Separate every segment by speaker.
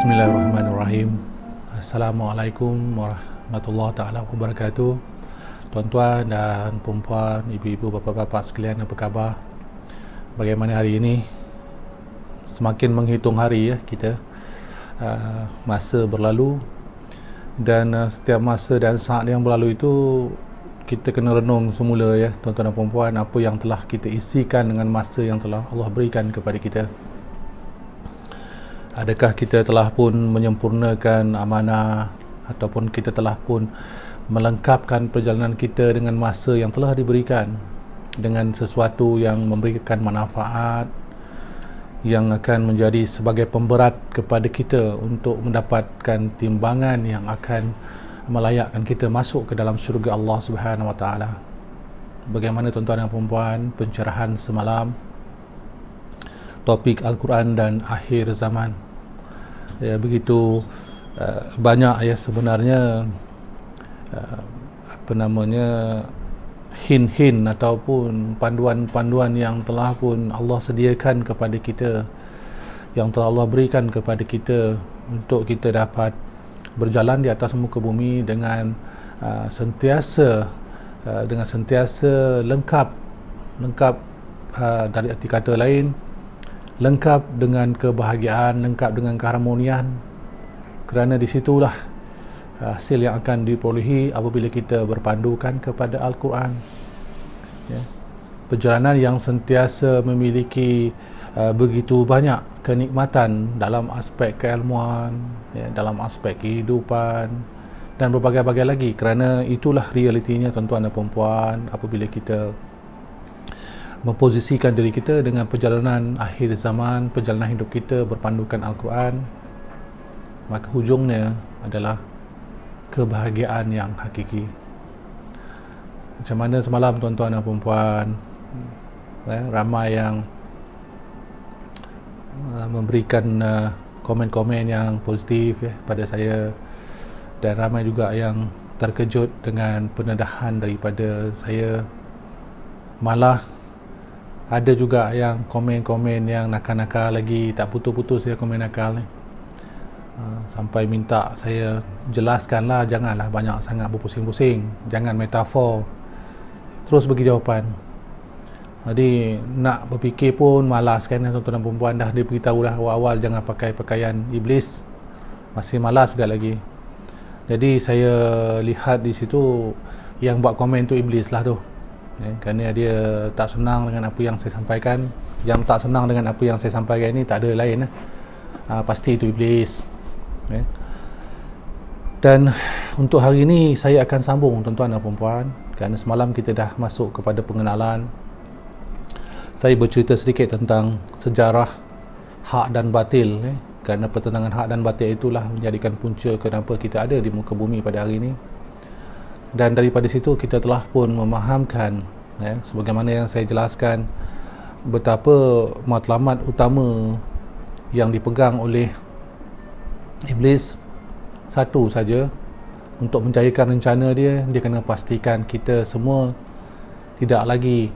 Speaker 1: Bismillahirrahmanirrahim. Assalamualaikum warahmatullahi taala wabarakatuh. Tuan-tuan dan puan-puan, ibu-ibu, bapa-bapa sekalian, apa khabar? Bagaimana hari ini? Semakin menghitung hari kita, masa berlalu, dan setiap masa dan saat yang berlalu itu kita kena renung semula tuan-tuan dan puan-puan, apa yang telah kita isikan dengan masa yang telah Allah berikan kepada kita. Adakah kita telah pun menyempurnakan amanah, ataupun kita telah pun melengkapkan perjalanan kita dengan masa yang telah diberikan dengan sesuatu yang memberikan manfaat, yang akan menjadi sebagai pemberat kepada kita untuk mendapatkan timbangan yang akan melayakkan kita masuk ke dalam syurga Allah Subhanahu Wa Taala. Bagaimana tuan-tuan dan puan-puan pencerahan semalam, topik Al-Quran dan akhir zaman. Begitu banyak sebenarnya hin-hin ataupun panduan-panduan yang telah pun Allah sediakan kepada kita, yang telah Allah berikan kepada kita untuk kita dapat berjalan di atas muka bumi dengan sentiasa lengkap dari arti kata lain, lengkap dengan kebahagiaan, lengkap dengan keharmonian, kerana disitulah hasil yang akan diperolehi apabila kita berpandukan kepada Al-Quran. Perjalanan yang sentiasa memiliki begitu banyak kenikmatan dalam aspek keilmuan, dalam aspek kehidupan dan berbagai-bagai lagi, kerana itulah realitinya tuan-tuan dan puan-puan. Apabila kita memposisikan diri kita dengan perjalanan akhir zaman, perjalanan hidup kita berpandukan Al-Quran, maka hujungnya adalah kebahagiaan yang hakiki. Macam mana semalam tuan-tuan dan puan-puan, ramai yang memberikan komen-komen yang positif pada saya, dan ramai juga yang terkejut dengan pendedahan daripada saya. Malah ada juga yang komen-komen yang nakal-nakal lagi, tak putus-putus komen nakal ni. Sampai minta saya jelaskanlah, janganlah banyak sangat berpusing-pusing, jangan metafor, terus bagi jawapan. Jadi nak berfikir pun malas kan tuan-tuan dan puan-puan. Dah dia beritahu dah awal-awal jangan pakai pakaian iblis, masih malas juga lagi. Jadi saya lihat di situ yang buat komen tu iblis lah tu, kerana dia tak senang dengan apa yang saya sampaikan. Yang tak senang dengan apa yang saya sampaikan ni tak ada lain pasti itu iblis. Dan untuk hari ini saya akan sambung tuan-tuan dan puan-puan, kerana semalam kita dah masuk kepada pengenalan. Saya bercerita sedikit tentang sejarah hak dan batil, kerana pertentangan hak dan batil itulah menjadikan punca kenapa kita ada di muka bumi pada hari ini. Dan daripada situ kita telah pun memahamkan, sebagaimana yang saya jelaskan, betapa matlamat utama yang dipegang oleh iblis satu saja. Untuk mencairkan rencana dia kena pastikan kita semua tidak lagi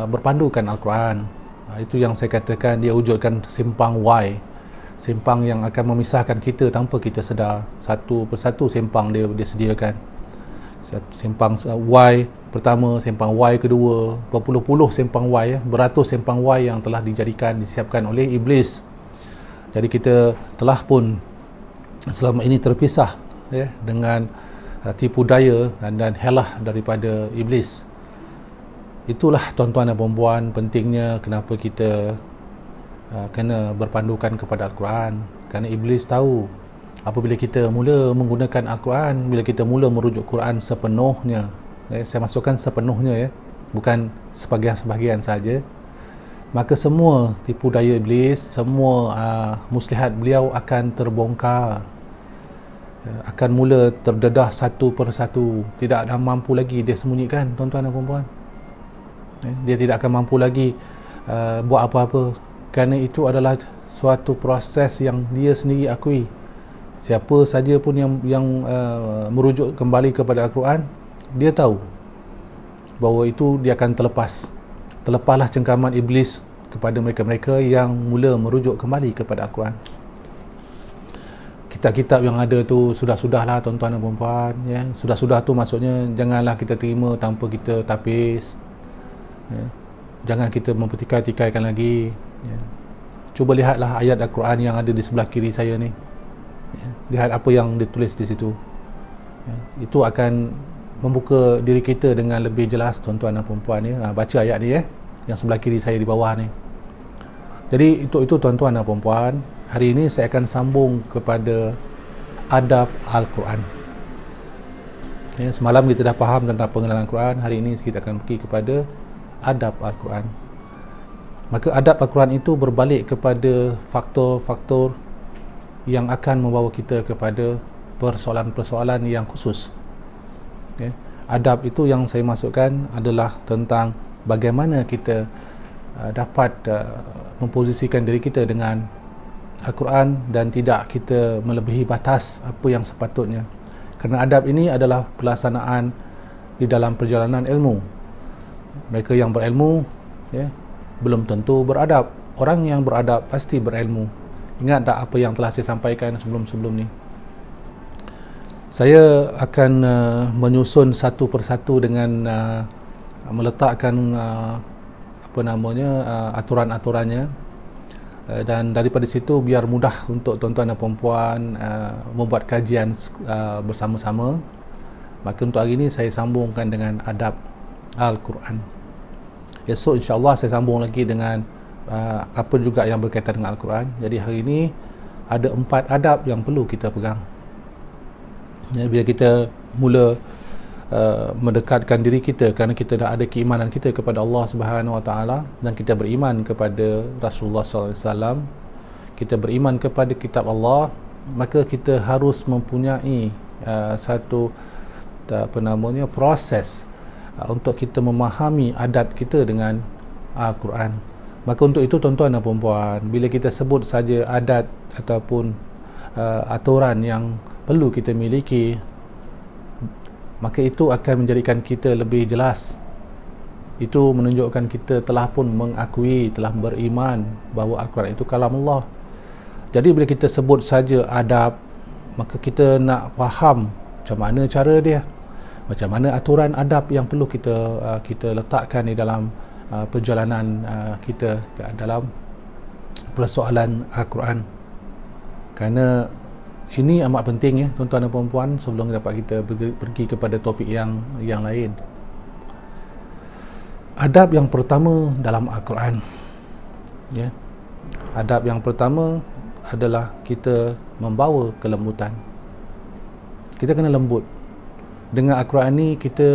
Speaker 1: berpandukan Al-Quran. Itu yang saya katakan, dia wujudkan simpang Y, simpang yang akan memisahkan kita tanpa kita sedar. Satu persatu simpang dia sediakan. Simpang Y pertama, simpang Y kedua, berpuluh-puluh simpang Y, beratus simpang Y yang telah disiapkan oleh iblis. Jadi kita telah pun selama ini terpisah dengan tipu daya dan helah daripada iblis. Itulah tuan-tuan dan puan-puan pentingnya kenapa kita kena berpandukan kepada Al-Quran. Kerana iblis tahu apabila kita mula menggunakan Al-Quran, bila kita mula merujuk Quran sepenuhnya, saya masukkan sepenuhnya, bukan sebahagian-sebahagian saja, maka semua tipu daya iblis, semua muslihat beliau akan terbongkar, akan mula terdedah satu persatu. Tidak ada mampu lagi dia sembunyikan tuan-tuan dan puan-puan. Dia tidak akan mampu lagi buat apa-apa, kerana itu adalah suatu proses yang dia sendiri akui. Siapa saja pun yang merujuk kembali kepada Al-Quran, dia tahu bahawa itu dia akan terlepaslah cengkaman iblis kepada mereka-mereka yang mula merujuk kembali kepada Al-Quran. kitab-kitab yang ada tu sudah-sudahlah tuan-tuan dan puan-puan, ya. Sudah-sudah tu maksudnya janganlah kita terima tanpa kita tapis, ya. Jangan kita mempertikai-tikaikan lagi, ya. Cuba lihatlah ayat Al-Quran yang ada di sebelah kiri saya ni, ya. Lihat apa yang ditulis di situ, ya. Itu akan membuka diri kita dengan lebih jelas tuan-tuan dan puan-puan, ya. Baca ayat ni, ya, yang sebelah kiri saya di bawah ni. Jadi itu tuan-tuan dan puan-puan, hari ini saya akan sambung kepada adab Al-Quran, ya. Semalam kita dah faham tentang pengenalan Al-Quran, hari ini kita akan pergi kepada adab Al-Quran. Maka adab Al-Quran itu berbalik kepada faktor-faktor yang akan membawa kita kepada persoalan-persoalan yang khusus, ya. Adab itu yang saya masukkan adalah tentang bagaimana kita dapat memposisikan diri kita dengan Al-Quran dan tidak kita melebihi batas apa yang sepatutnya. Kerana adab ini adalah pelaksanaan di dalam perjalanan ilmu. Mereka yang berilmu, ya, belum tentu beradab. Orang yang beradab pasti berilmu. Ingat tak apa yang telah saya sampaikan sebelum-sebelum ni? Saya akan menyusun satu persatu dengan meletakkan aturan-aturannya, dan daripada situ biar mudah untuk tuan-tuan dan puan-puan membuat kajian bersama-sama. Maka untuk hari ini saya sambungkan dengan adab Al-Quran. Esok insya-Allah saya sambung lagi dengan apa juga yang berkaitan dengan Al-Quran. Jadi hari ini ada 4 adab yang perlu kita pegang, ya, bila kita mula mendekatkan diri kita, kerana kita dah ada keimanan kita kepada Allah Subhanahu Wa Taala dan kita beriman kepada Rasulullah sallallahu alaihi wasallam, kita beriman kepada kitab Allah, maka kita harus mempunyai satu proses untuk kita memahami adat kita dengan Al-Quran. Maka untuk itu tuan-tuan dan puan-puan, bila kita sebut saja adat ataupun aturan yang perlu kita miliki, maka itu akan menjadikan kita lebih jelas. Itu menunjukkan kita telah pun mengakui, telah beriman bahawa Al-Quran itu kalam Allah. Jadi bila kita sebut saja adab, maka kita nak faham macam mana cara dia, macam mana aturan adab yang perlu kita letakkan di dalam perjalanan kita dalam persoalan Al-Quran. Kerana ini amat penting, ya, tuan-tuan dan puan-puan, sebelum dapat kita pergi kepada topik yang lain. Adab yang pertama dalam Al-Quran, ya. Adab yang pertama adalah kita membawa kelembutan. Kita kena lembut. Dengan Al-Quran ni kita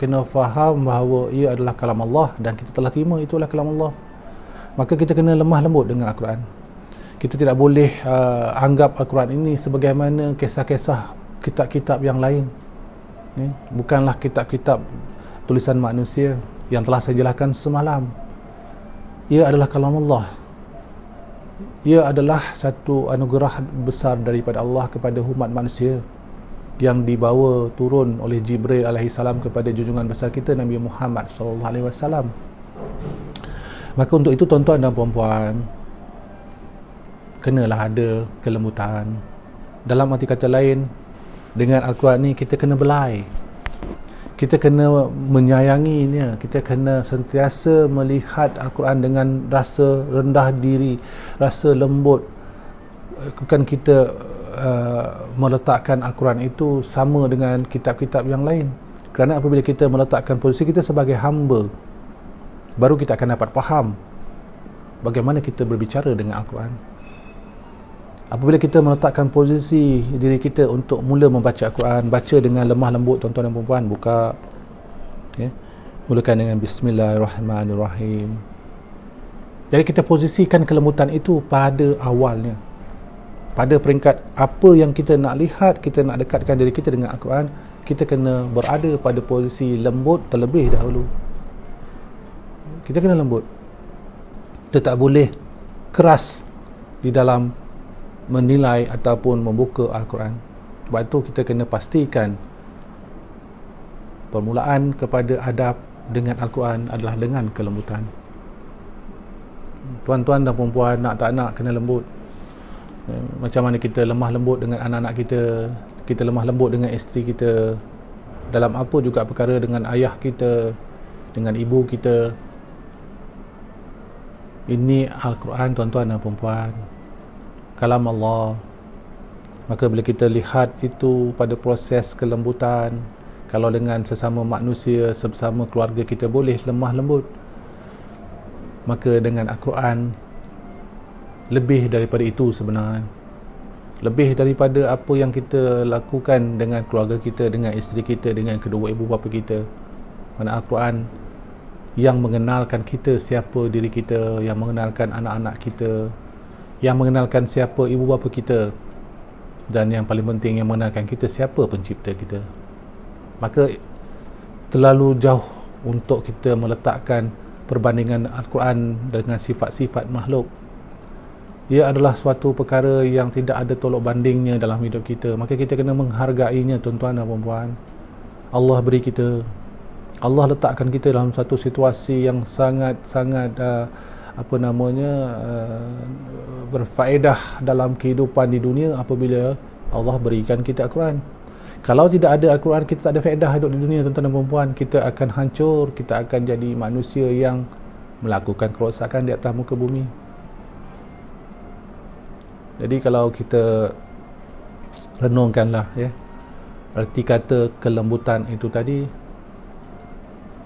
Speaker 1: kena faham bahawa ia adalah kalam Allah dan kita telah terima itulah kalam Allah. Maka kita kena lemah lembut dengan Al-Quran. Kita tidak boleh anggap Al-Quran ini sebagaimana kisah-kisah kitab-kitab yang lain, ya. Bukanlah kitab-kitab tulisan manusia yang telah saya jelaskan semalam. Ia adalah kalam Allah. Ia adalah satu anugerah besar daripada Allah kepada umat manusia yang dibawa turun oleh Jibril alaihi salam kepada junjungan besar kita Nabi Muhammad sallallahu alaihi wasallam. Maka untuk itu tuan-tuan dan puan-puan, kenalah ada kelembutan. Dalam arti kata lain, dengan Al-Quran ni kita kena belai, kita kena menyayanginya, kita kena sentiasa melihat Al-Quran dengan rasa rendah diri, rasa lembut. Bukan kita meletakkan Al-Quran itu sama dengan kitab-kitab yang lain. Kerana apabila kita meletakkan posisi kita sebagai hamba, baru kita akan dapat faham bagaimana kita berbicara dengan Al-Quran. Apabila kita meletakkan posisi diri kita untuk mula membaca Al-Quran, baca dengan lemah lembut tuan-tuan dan puan-puan, buka, ya, mulakan dengan Bismillahirrahmanirrahim. Jadi kita posisikan kelembutan itu pada awalnya, pada peringkat apa yang kita nak lihat, kita nak dekatkan diri kita dengan Al-Quran, kita kena berada pada posisi lembut terlebih dahulu. Kita kena lembut. Kita tak boleh keras di dalam menilai ataupun membuka Al-Quran. Sebab itu kita kena pastikan permulaan kepada adab dengan Al-Quran adalah dengan kelembutan. Tuan-tuan dan perempuan, nak tak nak kena lembut. Macam mana kita lemah lembut dengan anak-anak kita, kita lemah lembut dengan isteri kita, dalam apa juga perkara dengan ayah kita, dengan ibu kita. Ini Al-Quran, tuan-tuan dan puan-puan, kalam Allah. Maka bila kita lihat itu pada proses kelembutan, kalau dengan sesama manusia, sesama keluarga kita boleh lemah lembut, maka dengan Al-Quran lebih daripada itu sebenarnya. Lebih daripada apa yang kita lakukan dengan keluarga kita, dengan isteri kita, dengan kedua ibu bapa kita. Mana Al-Quran yang mengenalkan kita siapa diri kita, yang mengenalkan anak-anak kita, yang mengenalkan siapa ibu bapa kita, dan yang paling penting yang mengenalkan kita siapa pencipta kita. Maka terlalu jauh untuk kita meletakkan perbandingan Al-Quran dengan sifat-sifat makhluk. Ia adalah suatu perkara yang tidak ada tolok bandingnya dalam hidup kita. Maka kita kena menghargainya, tuan-tuan dan puan-puan. Allah beri kita, Allah letakkan kita dalam satu situasi yang sangat-sangat berfaedah dalam kehidupan di dunia apabila Allah berikan kita Al-Quran. Kalau tidak ada Al-Quran, kita tak ada faedah hidup di dunia, tuan-tuan dan puan-puan. Kita akan hancur, kita akan jadi manusia yang melakukan kerosakan di atas muka bumi. Jadi kalau kita renungkanlah, ya, arti kata kelembutan itu tadi,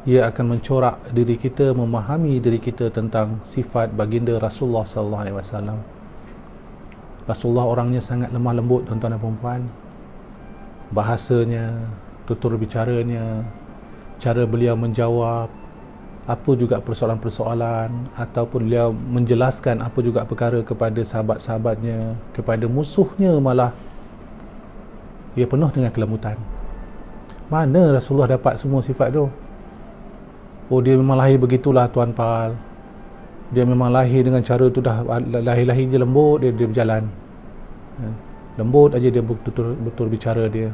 Speaker 1: ia akan mencorak diri kita, memahami diri kita tentang sifat baginda Rasulullah sallallahu alaihi wasallam. Rasulullah orangnya sangat lemah lembut, tuan-tuan dan puan-puan. Bahasanya, tutur bicaranya, cara beliau menjawab apa juga persoalan-persoalan, ataupun beliau menjelaskan apa juga perkara kepada sahabat-sahabatnya, kepada musuhnya malah, ia penuh dengan kelembutan. Mana Rasulullah dapat semua sifat tu? Oh, dia memang lahir begitulah, Tuan Pal. Dia memang lahir dengan cara tu, dah lahir-lahir je lembut, dia berjalan lembut aja, dia betul bicara dia.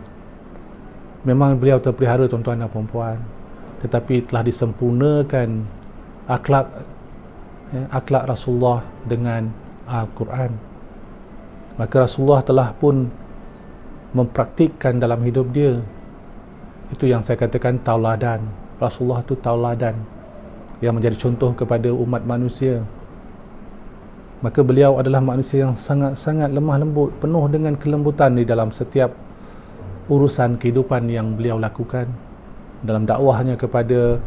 Speaker 1: Memang beliau terpelihara, tuan-tuan dan puan-puan, tetapi telah disempurnakan akhlak Rasulullah dengan Al-Quran. Maka Rasulullah telah pun mempraktikkan dalam hidup dia. Itu yang saya katakan tauladan. Rasulullah itu tauladan yang menjadi contoh kepada umat manusia. Maka beliau adalah manusia yang sangat-sangat lemah lembut, penuh dengan kelembutan di dalam setiap urusan kehidupan yang beliau lakukan. Dalam dakwahnya kepada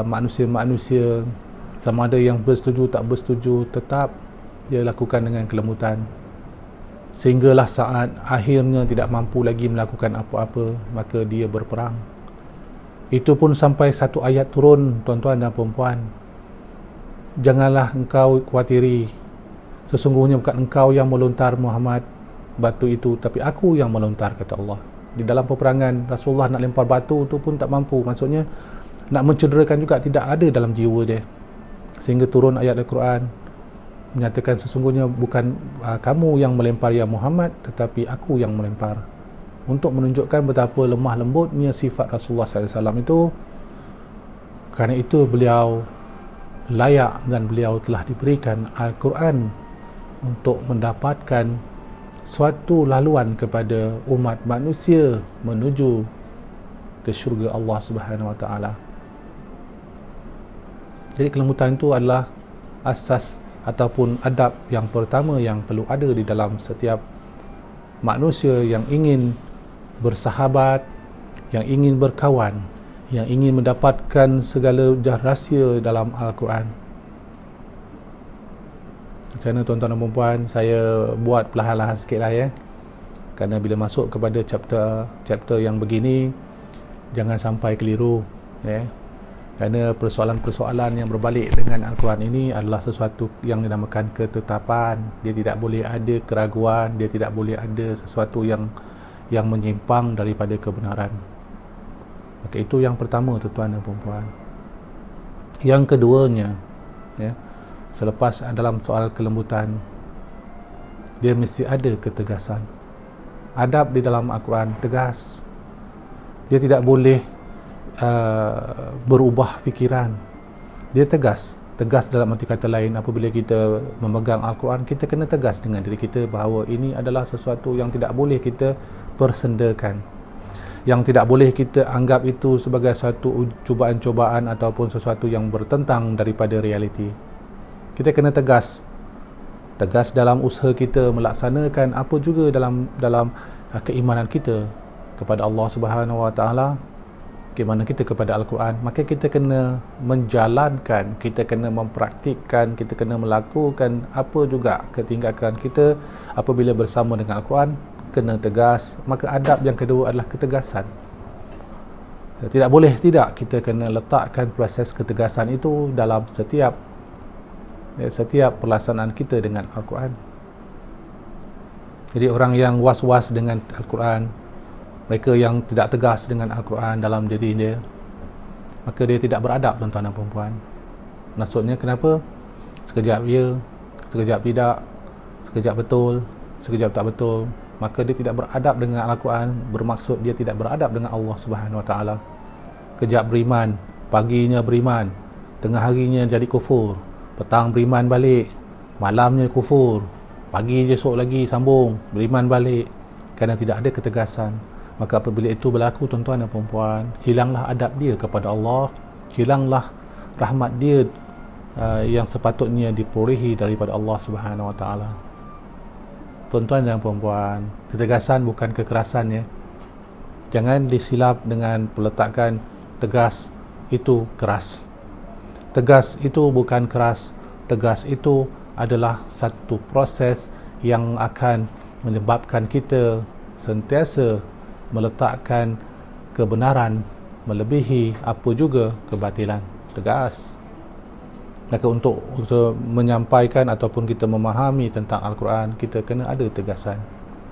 Speaker 1: manusia-manusia, sama ada yang bersetuju tak bersetuju, tetap dia lakukan dengan kelembutan. Sehinggalah saat akhirnya tidak mampu lagi melakukan apa-apa, maka dia berperang. Itu pun sampai satu ayat turun, tuan-tuan dan puan-puan. Janganlah engkau khawatiri, sesungguhnya bukan engkau yang melontar Muhammad batu itu, tapi aku yang melontar, kata Allah. Di dalam peperangan, Rasulullah nak lempar batu tu pun tak mampu. Maksudnya nak mencederakan juga tidak ada dalam jiwa dia. Sehingga turun ayat Al-Quran menyatakan sesungguhnya bukan kamu yang melempar ya Muhammad, tetapi aku yang melempar. Untuk menunjukkan betapa lemah lembutnya sifat Rasulullah SAW itu. Kerana itu beliau layak dan beliau telah diberikan Al-Quran untuk mendapatkan suatu laluan kepada umat manusia menuju ke syurga Allah Subhanahu Wa Taala. Jadi kelembutan itu adalah asas ataupun adab yang pertama yang perlu ada di dalam setiap manusia yang ingin bersahabat, yang ingin berkawan, yang ingin mendapatkan segala rahsia dalam Al-Quran. Macam mana, tuan-tuan dan puan-puan, saya buat perlahan-lahan sikit lah, ya. Kerana bila masuk kepada chapter yang begini, jangan sampai keliru, ya. Kerana persoalan-persoalan yang berbalik dengan Al-Quran ini adalah sesuatu yang dinamakan ketetapan. Dia tidak boleh ada keraguan, dia tidak boleh ada sesuatu yang menyimpang daripada kebenaran. Maka itu yang pertama, tuan-tuan dan puan-puan. Yang keduanya, ya, selepas dalam soal kelembutan, dia mesti ada ketegasan. Adab di dalam Al-Quran tegas. Dia tidak boleh berubah fikiran. Dia tegas. Tegas dalam arti kata lain, apabila kita memegang Al-Quran, kita kena tegas dengan diri kita bahawa ini adalah sesuatu yang tidak boleh kita persendakan, yang tidak boleh kita anggap itu sebagai satu cubaan-cubaan ataupun sesuatu yang bertentang daripada realiti. Kita kena tegas dalam usaha kita melaksanakan apa juga dalam keimanan kita kepada Allah Subhanahu Wa Taala, keimanan kita kepada Al-Quran. Maka kita kena menjalankan, kita kena mempraktikkan, kita kena melakukan apa juga ketinggakan kita apabila bersama dengan Al-Quran, kena tegas. Maka adab yang kedua adalah ketegasan. Tidak boleh tidak, kita kena letakkan proses ketegasan itu dalam setiap pelaksanaan kita dengan Al-Quran. Jadi orang yang was-was dengan Al-Quran, mereka yang tidak tegas dengan Al-Quran dalam diri dia, maka dia tidak beradab, tuan-tuan dan puan-puan. Maksudnya kenapa? Sekejap ya, sekejap tidak, sekejap betul, sekejap tak betul. Maka dia tidak beradab dengan Al-Quran, bermaksud dia tidak beradab dengan Allah Subhanahu Wa Taala. Kejap beriman, paginya beriman, tengah harinya jadi kufur, petang beriman balik, malamnya kufur, pagi esok lagi sambung beriman balik, kerana tidak ada ketegasan. Maka apabila itu berlaku, tuan-tuan dan puan-puan, hilanglah adab dia kepada Allah, hilanglah rahmat dia yang sepatutnya diperolehi daripada Allah Subhanahu Wa Taala. Tuan-tuan dan puan-puan, ketegasan bukan kekerasan ya. Jangan disilap dengan peletakan tegas itu keras. Tegas itu bukan keras. Tegas itu adalah satu proses yang akan menyebabkan kita sentiasa meletakkan kebenaran melebihi apa juga kebatilan. Tegas. Maka untuk menyampaikan ataupun kita memahami tentang Al-Quran, kita kena ada tegasan.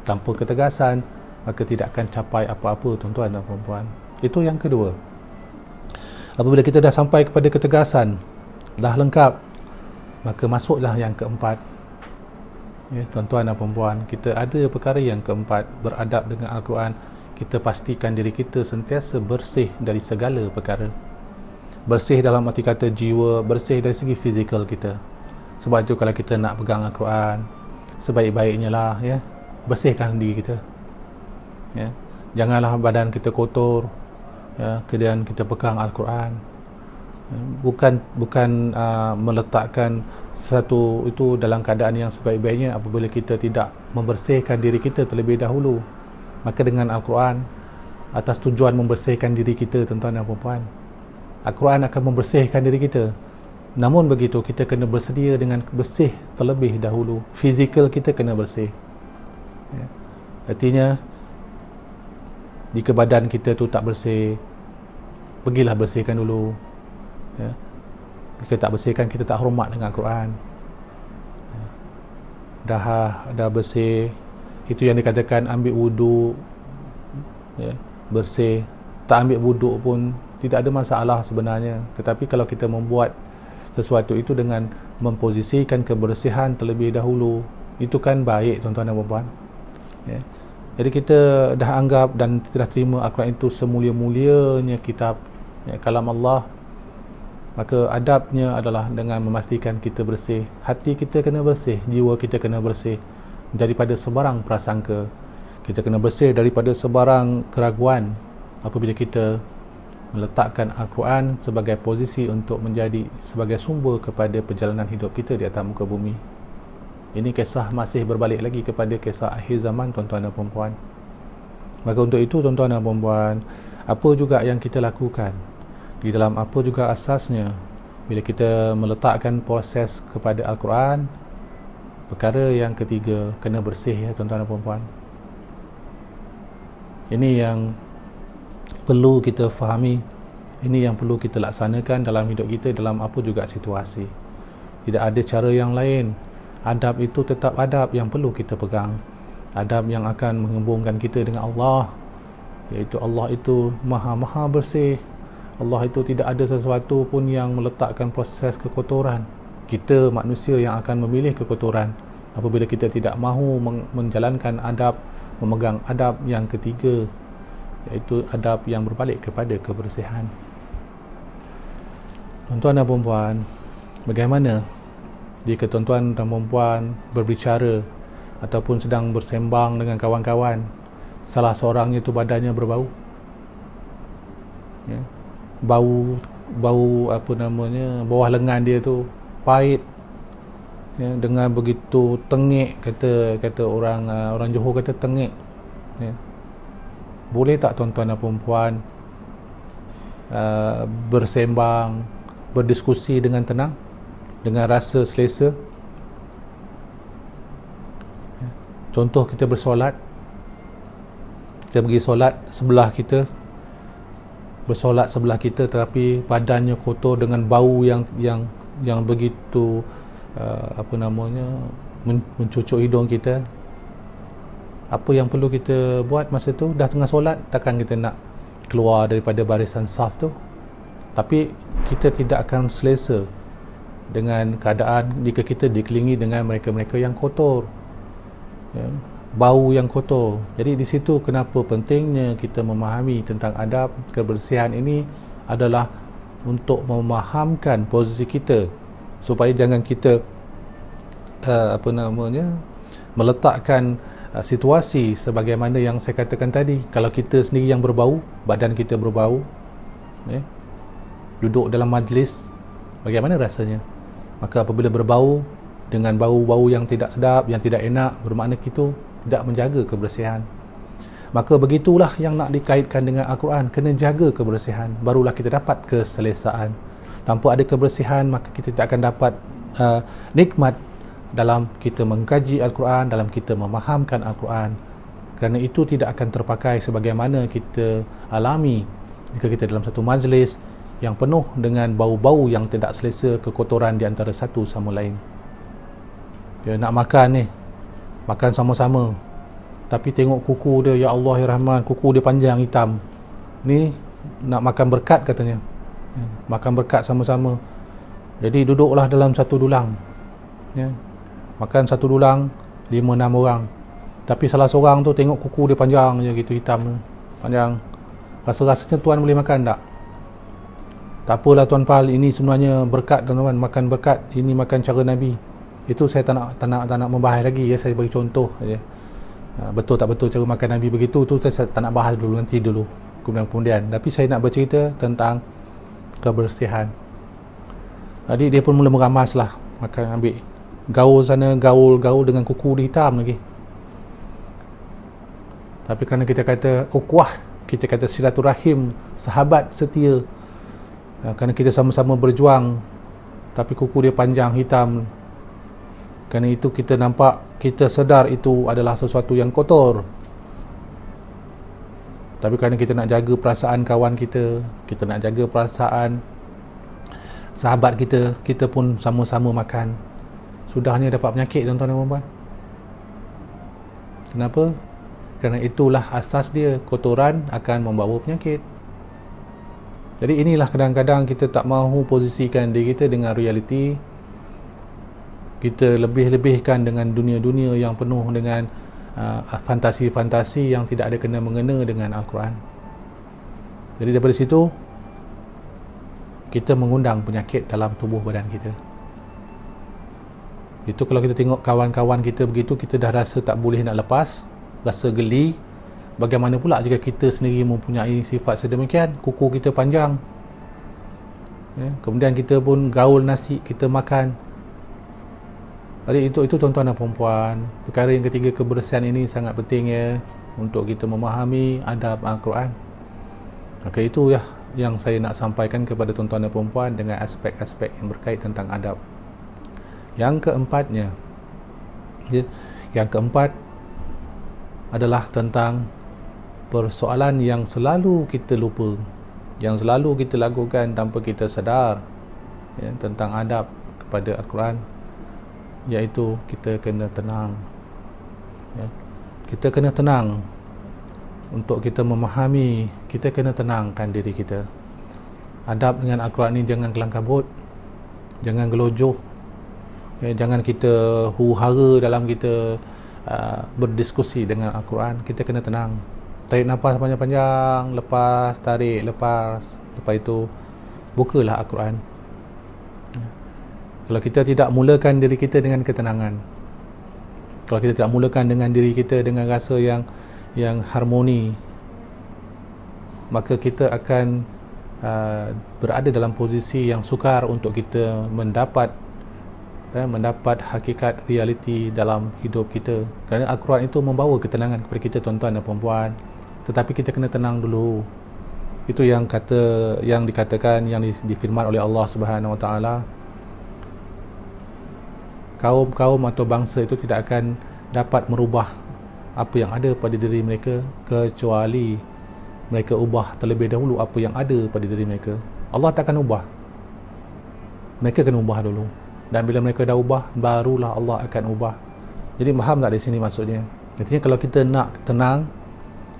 Speaker 1: Tanpa ketegasan, maka tidak akan capai apa-apa, tuan-tuan dan puan-puan. Itu yang kedua. Apabila kita dah sampai kepada ketegasan, dah lengkap, maka masuklah yang keempat. Ya, tuan-tuan dan puan-puan, kita ada perkara yang keempat, beradab dengan Al-Quran. Kita pastikan diri kita sentiasa bersih dari segala perkara. Bersih dalam arti kata jiwa, bersih dari segi fizikal kita. Sebab itu kalau kita nak pegang Al-Quran, sebaik-baiknya lah ya, bersihkan diri kita ya. Janganlah badan kita kotor ya, kemudian kita pegang Al-Quran. Bukan meletakkan satu itu dalam keadaan yang sebaik-baiknya apabila kita tidak membersihkan diri kita terlebih dahulu. Maka dengan Al-Quran, atas tujuan membersihkan diri kita, tuan-tuan dan puan-puan, Al-Quran akan membersihkan diri kita. Namun begitu, kita kena bersedia dengan bersih terlebih dahulu. Fizikal kita kena bersih ya. Artinya, jika badan kita tu tak bersih, pergilah bersihkan dulu ya. Jika tak bersihkan, kita tak hormat dengan Al-Quran ya. Dah bersih, itu yang dikatakan ambil wuduk ya, bersih. Tak ambil wuduk pun tidak ada masalah sebenarnya. Tetapi kalau kita membuat sesuatu itu dengan memposisikan kebersihan terlebih dahulu, itu kan baik, tuan-tuan dan puan-puan ya. Jadi kita dah anggap dan telah terima Al-Quran itu semulia-mulianya kitab ya, kalam Allah. Maka adabnya adalah dengan memastikan kita bersih. Hati kita kena bersih, jiwa kita kena bersih daripada sebarang prasangka. Kita kena bersih daripada sebarang keraguan apabila kita meletakkan Al-Quran sebagai posisi untuk menjadi sebagai sumber kepada perjalanan hidup kita di atas muka bumi. Ini kisah masih berbalik lagi kepada kisah akhir zaman, tuan-tuan dan puan-puan. Maka untuk itu, tuan-tuan dan puan-puan, apa juga yang kita lakukan, di dalam apa juga asasnya, bila kita meletakkan proses kepada Al-Quran, perkara yang ketiga, kena bersih ya, tuan-tuan dan puan-puan. Ini yang perlu kita fahami, ini yang perlu kita laksanakan dalam hidup kita, dalam apa juga situasi. Tidak ada cara yang lain. Adab itu tetap adab yang perlu kita pegang. Adab yang akan menghubungkan kita dengan Allah, iaitu Allah itu maha bersih. Allah itu tidak ada sesuatu pun yang meletakkan proses kekotoran. Kita manusia yang akan memilih kekotoran apabila kita tidak mahu menjalankan adab, memegang adab yang ketiga, iaitu adab yang berbalik kepada kebersihan. Tuan-tuan dan puan-puan, bagaimana jika tuan-tuan dan puan berbicara ataupun sedang bersembang dengan kawan-kawan, salah seorangnya itu badannya berbau, ya, bau bawah lengan dia tu pahit, ya, dengan begitu tengik, kata orang Johor kata tengik, ya. Boleh tak tuan-tuan dan puan bersembang, berdiskusi dengan tenang, dengan rasa selesa? Contoh, kita bersolat, kita pergi solat sebelah kita, bersolat sebelah kita, tetapi badannya kotor dengan bau yang begitu mencucuk hidung kita. Apa yang perlu kita buat masa tu? Dah tengah solat, takkan kita nak keluar daripada barisan saf tu? Tapi kita tidak akan selesa dengan keadaan jika kita dikelilingi dengan mereka-mereka yang kotor, ya, bau yang kotor. Jadi di situ kenapa pentingnya kita memahami tentang adab. Kebersihan ini adalah untuk memahamkan posisi kita, supaya jangan kita meletakkan situasi sebagaimana yang saya katakan tadi. Kalau kita sendiri yang berbau, badan kita berbau, duduk dalam majlis, bagaimana rasanya? Maka apabila berbau dengan bau-bau yang tidak sedap, yang tidak enak, bermakna kita tidak menjaga kebersihan. Maka begitulah yang nak dikaitkan dengan Al-Quran. Kena jaga kebersihan, barulah kita dapat keselesaan. Tanpa ada kebersihan, maka kita tidak akan dapat nikmat dalam kita mengkaji Al-Quran, dalam kita memahamkan Al-Quran. Kerana itu tidak akan terpakai sebagaimana kita alami jika kita dalam satu majlis yang penuh dengan bau-bau yang tidak selesa, kekotoran di antara satu sama lain. Dia nak makan ni, makan sama-sama, tapi tengok kuku dia, ya Allah ya Rahman, kuku dia panjang hitam. Ni nak makan berkat katanya, makan berkat sama-sama. Jadi duduklah dalam satu dulang, ya. Makan satu dulang 5-6 orang, tapi salah seorang tu tengok kuku dia panjang je gitu, hitam panjang. Rasa-rasanya tuan boleh makan tak? Tak apalah Tuan Pal, ini sebenarnya berkat tuan-tuan, makan berkat, ini makan cara Nabi. Itu saya tak nak membahas lagi, ya. Saya bagi contoh saja. Betul tak betul cara makan Nabi begitu tu saya tak nak bahas dulu, nanti dulu kemudian. Tapi saya nak bercerita tentang kebersihan. Jadi dia pun mula meramas lah, makan, ambil gaul sana, gaul dengan kuku dia hitam lagi. Tapi kerana kita kata ukhuwah, kita kata silaturahim, sahabat setia, kerana kita sama-sama berjuang, tapi kuku dia panjang hitam, kerana itu kita nampak, kita sedar itu adalah sesuatu yang kotor. Tapi kerana kita nak jaga perasaan kawan kita, kita nak jaga perasaan sahabat kita, kita pun sama-sama makan. Sudahnya dapat penyakit tuan-tuan dan puan-puan. Kenapa? Kerana itulah asas dia, kotoran akan membawa penyakit. Jadi inilah kadang-kadang kita tak mahu posisikan diri kita dengan realiti. Kita lebih-lebihkan dengan dunia-dunia yang penuh dengan fantasi-fantasi yang tidak ada kena-mengena dengan Al-Quran. Jadi daripada situ kita mengundang penyakit dalam tubuh badan kita. Itu kalau kita tengok kawan-kawan kita begitu, kita dah rasa tak boleh nak lepas, rasa geli. Bagaimana pula jika kita sendiri mempunyai sifat sedemikian, kuku kita panjang, ya, kemudian kita pun gaul nasi, kita makan. Jadi itu tuan-tuan dan puan-puan, perkara yang ketiga, kebersihan ini sangat penting, ya, untuk kita memahami adab Al-Quran. Maka itu ya yang saya nak sampaikan kepada tuan-tuan dan puan-puan dengan aspek-aspek yang berkait tentang adab. Yang keempatnya, yang keempat adalah tentang persoalan yang selalu kita lupa, yang selalu kita lakukan tanpa kita sedar, ya, tentang adab kepada Al-Quran, iaitu kita kena tenang, ya. Kita kena tenang. Untuk kita memahami, kita kena tenangkan diri kita. Adab dengan Al-Quran ini jangan kelang kabut, jangan gelojoh, ya, jangan kita huru-hara dalam kita berdiskusi dengan Al-Quran. Kita kena tenang, tarik nafas panjang-panjang, lepas, tarik, lepas itu bukalah Al-Quran. Kalau kita tidak mulakan diri kita dengan ketenangan, kalau kita tidak mulakan dengan diri kita dengan rasa yang harmoni, maka kita akan berada dalam posisi yang sukar untuk kita mendapat hakikat realiti dalam hidup kita. Kerana Al-Quran itu membawa ketenangan kepada kita, tuan-tuan dan puan-puan. Tetapi kita kena tenang dulu. Itu yang dikatakan, yang difirman oleh Allah Subhanahu Wa Taala. Kaum-kaum atau bangsa itu tidak akan dapat merubah apa yang ada pada diri mereka kecuali mereka ubah terlebih dahulu apa yang ada pada diri mereka. Allah takkan ubah, mereka kena ubah dulu. Dan bila mereka dah ubah, barulah Allah akan ubah. Jadi faham tak di sini maksudnya? Artinya kalau kita nak tenang,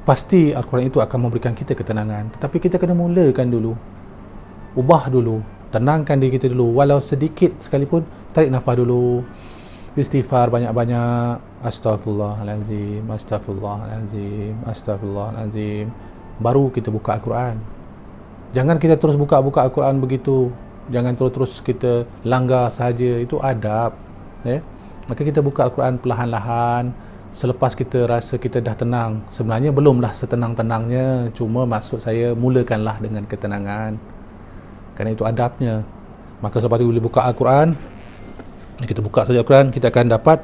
Speaker 1: pasti Al-Quran itu akan memberikan kita ketenangan. Tetapi kita kena mulakan dulu, ubah dulu, tenangkan diri kita dulu. Walau sedikit sekalipun, tarik nafas dulu, istighfar banyak-banyak, astaghfirullahalazim, astaghfirullahalazim, astaghfirullahalazim. Baru kita buka Al-Quran. Jangan kita terus buka Al-Quran begitu. Jangan terus kita langgar sahaja. Itu adab, Maka kita buka Al-Quran perlahan-lahan. Selepas kita rasa kita dah tenang. Sebenarnya belumlah setenang-tenangnya, cuma maksud saya mulakanlah dengan ketenangan, kerana itu adabnya. Maka selepas itu bila buka Al-Quran, kita buka saja Al-Quran, kita akan dapat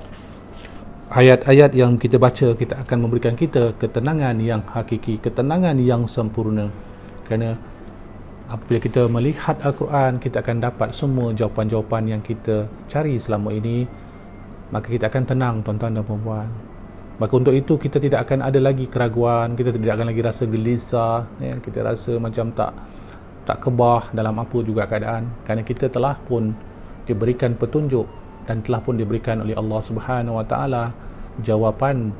Speaker 1: ayat-ayat yang kita baca, kita akan memberikan kita ketenangan yang hakiki, ketenangan yang sempurna. Kerana apabila kita melihat Al-Quran, kita akan dapat semua jawapan-jawapan yang kita cari selama ini. Maka kita akan tenang, tuan-tuan dan puan-puan. Maka untuk itu kita tidak akan ada lagi keraguan, kita tidak akan lagi rasa gelisah, kita rasa macam tak kebah dalam apa juga keadaan, kerana kita telah pun diberikan petunjuk dan telah pun diberikan oleh Allah Subhanahu Wa Taala jawapan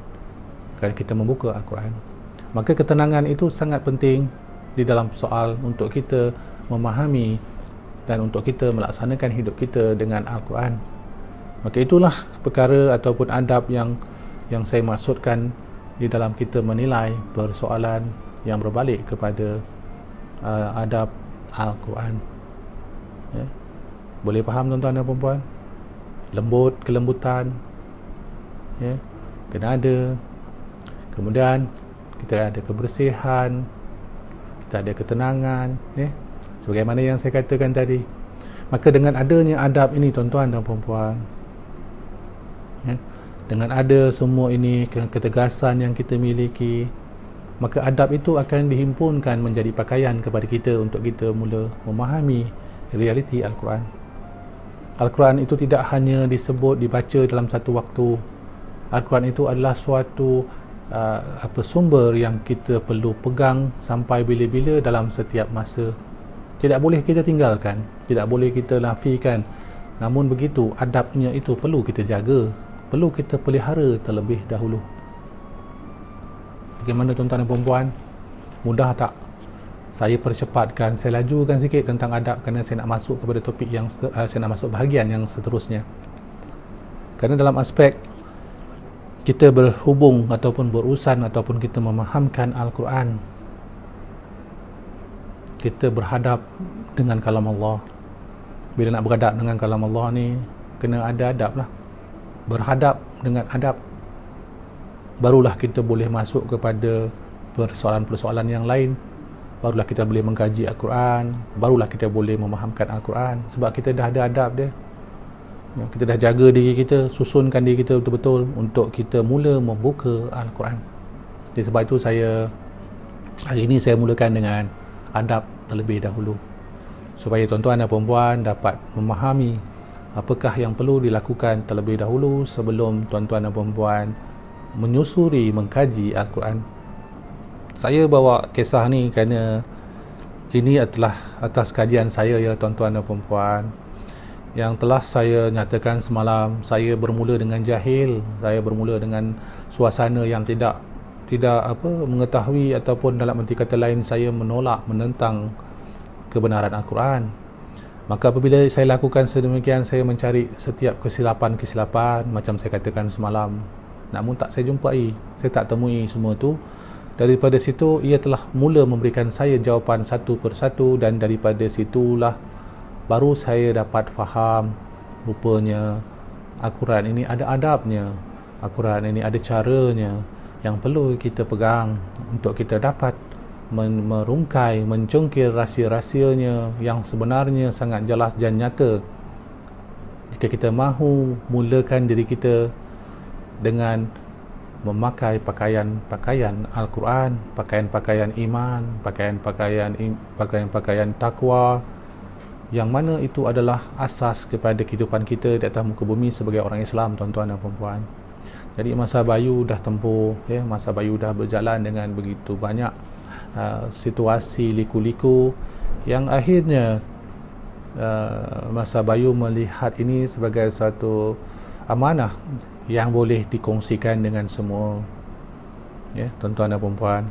Speaker 1: kerana kita membuka Al-Quran. Maka ketenangan itu sangat penting di dalam soal untuk kita memahami dan untuk kita melaksanakan hidup kita dengan Al-Quran. Maka itulah perkara ataupun adab yang saya maksudkan di dalam kita menilai persoalan yang berbalik kepada adab Al-Quran. Boleh faham tuan-tuan dan puan-puan? Lembut, kelembutan, kena ada. Kemudian kita ada kebersihan, kita ada ketenangan, sebagaimana yang saya katakan tadi. Maka dengan adanya adab ini, tuan-tuan dan puan-puan, dengan ada semua ini, ketegasan yang kita miliki, maka adab itu akan dihimpunkan menjadi pakaian kepada kita untuk kita mula memahami realiti Al-Quran. Al-Quran itu tidak hanya disebut dibaca dalam satu waktu. Al-Quran itu adalah suatu sumber yang kita perlu pegang sampai bila-bila dalam setiap masa. Tidak boleh kita tinggalkan, tidak boleh kita nafikan. Namun begitu, adabnya itu perlu kita jaga, perlu kita pelihara terlebih dahulu. Bagaimana tuan-tuan dan puan-puan? Mudah tak? Saya percepatkan, saya lajukan sikit tentang adab kerana saya nak masuk kepada topik yang saya nak masuk bahagian yang seterusnya. Kerana dalam aspek kita berhubung ataupun berurusan ataupun kita memahamkan Al-Quran, kita berhadap dengan kalam Allah. Bila nak berhadap dengan kalam Allah ni, kena ada adab lah. Berhadap dengan adab, barulah kita boleh masuk kepada persoalan-persoalan yang lain. Barulah kita boleh mengkaji Al-Quran, barulah kita boleh memahamkan Al-Quran. Sebab kita dah ada adab dia, kita dah jaga diri kita, susunkan diri kita betul-betul untuk kita mula membuka Al-Quran. Jadi sebab itu hari ini saya mulakan dengan adab terlebih dahulu, supaya tuan-tuan dan puan-puan dapat memahami apakah yang perlu dilakukan terlebih dahulu sebelum tuan-tuan dan puan-puan menyusuri mengkaji Al-Quran. Saya bawa kisah ni kerana ini adalah atas kajian saya, ya tuan-tuan dan puan-puan, yang telah saya nyatakan semalam. Saya bermula dengan jahil, saya bermula dengan suasana yang tidak mengetahui, ataupun dalam arti kata lain saya menolak, menentang kebenaran Al-Quran. Maka apabila saya lakukan sedemikian, saya mencari setiap kesilapan macam saya katakan semalam, namun tak saya jumpai, saya tak temui semua tu. Daripada situ ia telah mula memberikan saya jawapan satu persatu, dan daripada situlah baru saya dapat faham rupanya Al-Quran ini ada adabnya, Al-Quran ini ada caranya yang perlu kita pegang untuk kita dapat merungkai, mencongkir rahsia-rahsianya yang sebenarnya sangat jelas dan nyata. Jika kita mahu mulakan diri kita dengan memakai pakaian Al-Quran, pakaian-pakaian iman, pakaian-pakaian takwa, yang mana itu adalah asas kepada kehidupan kita di atas muka bumi sebagai orang Islam, tuan-tuan dan puan-puan. Jadi masa Bayu dah tempuh, masa Bayu dah berjalan dengan begitu banyak situasi liku-liku yang akhirnya masa Bayu melihat ini sebagai satu amanah yang boleh dikongsikan dengan semua, tuan-tuan dan puan-puan.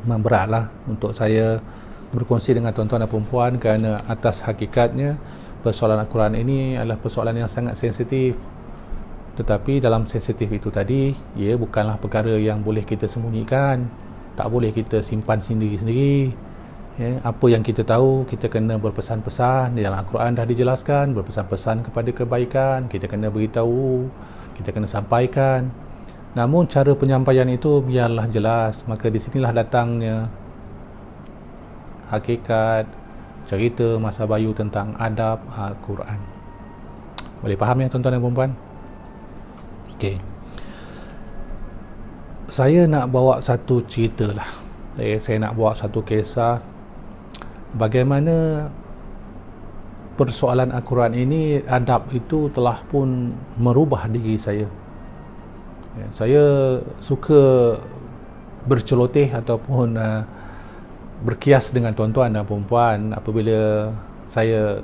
Speaker 1: Memang beratlah untuk saya berkongsi dengan tuan-tuan dan puan-puan, kerana atas hakikatnya persoalan Al-Quran ini adalah persoalan yang sangat sensitif. Tetapi dalam sensitif itu tadi, ia bukanlah perkara yang boleh kita sembunyikan, tak boleh kita simpan sendiri-sendiri. Apa yang kita tahu, kita kena berpesan-pesan. Di dalam Al-Quran dah dijelaskan, berpesan-pesan kepada kebaikan, kita kena beritahu, kita kena sampaikan. Namun cara penyampaian itu biarlah jelas. Maka di sinilah datangnya hakikat cerita masa Bayu tentang adab Al-Quran. Boleh faham ya tuan-tuan dan puan-puan? Okey. Saya nak bawa satu cerita lah. Saya nak bawa satu kisah bagaimana persoalan Al-Quran ini, adab itu telah pun merubah diri saya. Saya suka berceloteh ataupun berkias dengan tuan-tuan dan puan-puan apabila saya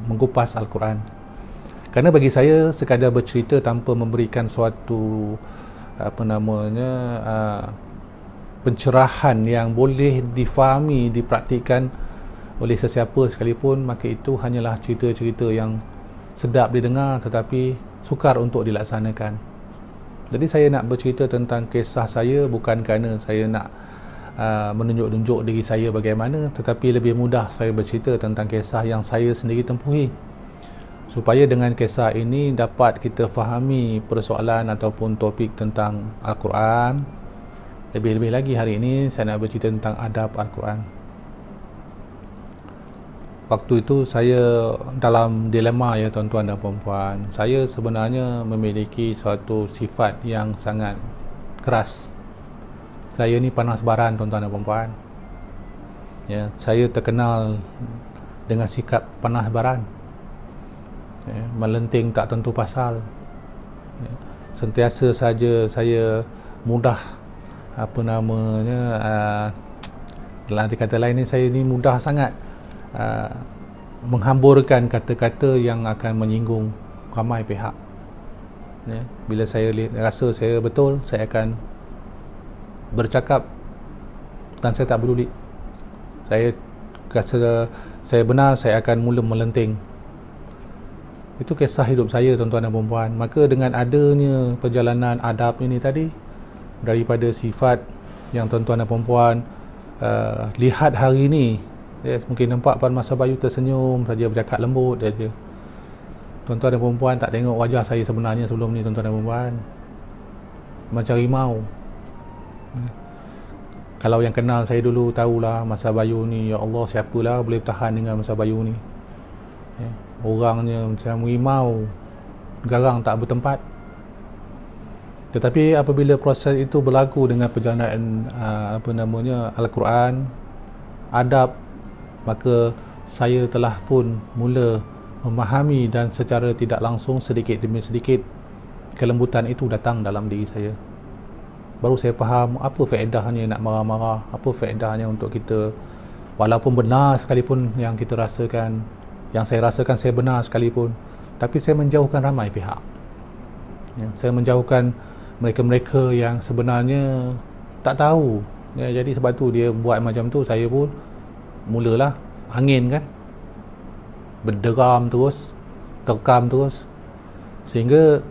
Speaker 1: mengupas Al-Quran. Kerana bagi saya, sekadar bercerita tanpa memberikan suatu pencerahan yang boleh difahami, dipraktikkan oleh sesiapa sekalipun, maka itu hanyalah cerita-cerita yang sedap didengar tetapi sukar untuk dilaksanakan. Jadi saya nak bercerita tentang kisah saya, bukan kerana saya nak menunjuk-nunjuk diri saya bagaimana, tetapi lebih mudah saya bercerita tentang kisah yang saya sendiri tempuhi, supaya dengan kisah ini dapat kita fahami persoalan ataupun topik tentang Al-Quran. Lebih-lebih lagi hari ini saya nak bercerita tentang adab Al-Quran. Waktu itu saya dalam dilema ya tuan-tuan dan puan-puan. Saya sebenarnya memiliki suatu sifat yang sangat keras. Saya ni panas baran tuan-tuan dan puan-puan. Saya terkenal dengan sikap panas baran. Melenting tak tentu pasal. Sentiasa saja saya mudah dalam arti kata lain ni, saya ni mudah sangat menghamburkan kata-kata yang akan menyinggung ramai pihak. Bila saya rasa saya betul, saya akan bercakap dan saya tak peduli. Saya rasa saya benar, saya akan mula melenting. Itu kisah hidup saya tuan-tuan dan puan-puan. Maka dengan adanya perjalanan adab ini tadi, daripada sifat yang tuan-tuan dan puan-puan lihat hari ini, mungkin nampak Puan Masa Bayu tersenyum saja, bercakap lembut saja. Tuan-tuan dan puan-puan tak tengok wajah saya sebenarnya sebelum ni tuan-tuan dan puan-puan. Macam rimau. Kalau yang kenal saya dulu tahulah Masa Bayu ni, ya Allah, siapalah boleh tahan dengan Masa Bayu ni. Orangnya macam rimau, garang tak bertempat. Tetapi apabila proses itu berlaku dengan perjalanan Al-Quran, adab, maka saya telah pun mula memahami dan secara tidak langsung, sedikit demi sedikit, kelembutan itu datang dalam diri saya. Baru saya faham apa faedahnya nak marah-marah, apa faedahnya untuk kita, walaupun benar sekalipun yang kita rasakan, yang saya rasakan saya benar sekalipun, tapi saya menjauhkan ramai pihak. Saya menjauhkan mereka-mereka yang sebenarnya tak tahu. Jadi sebab tu dia buat macam tu, saya pun mulalah angin kan, berderam terus, terkam terus, sehingga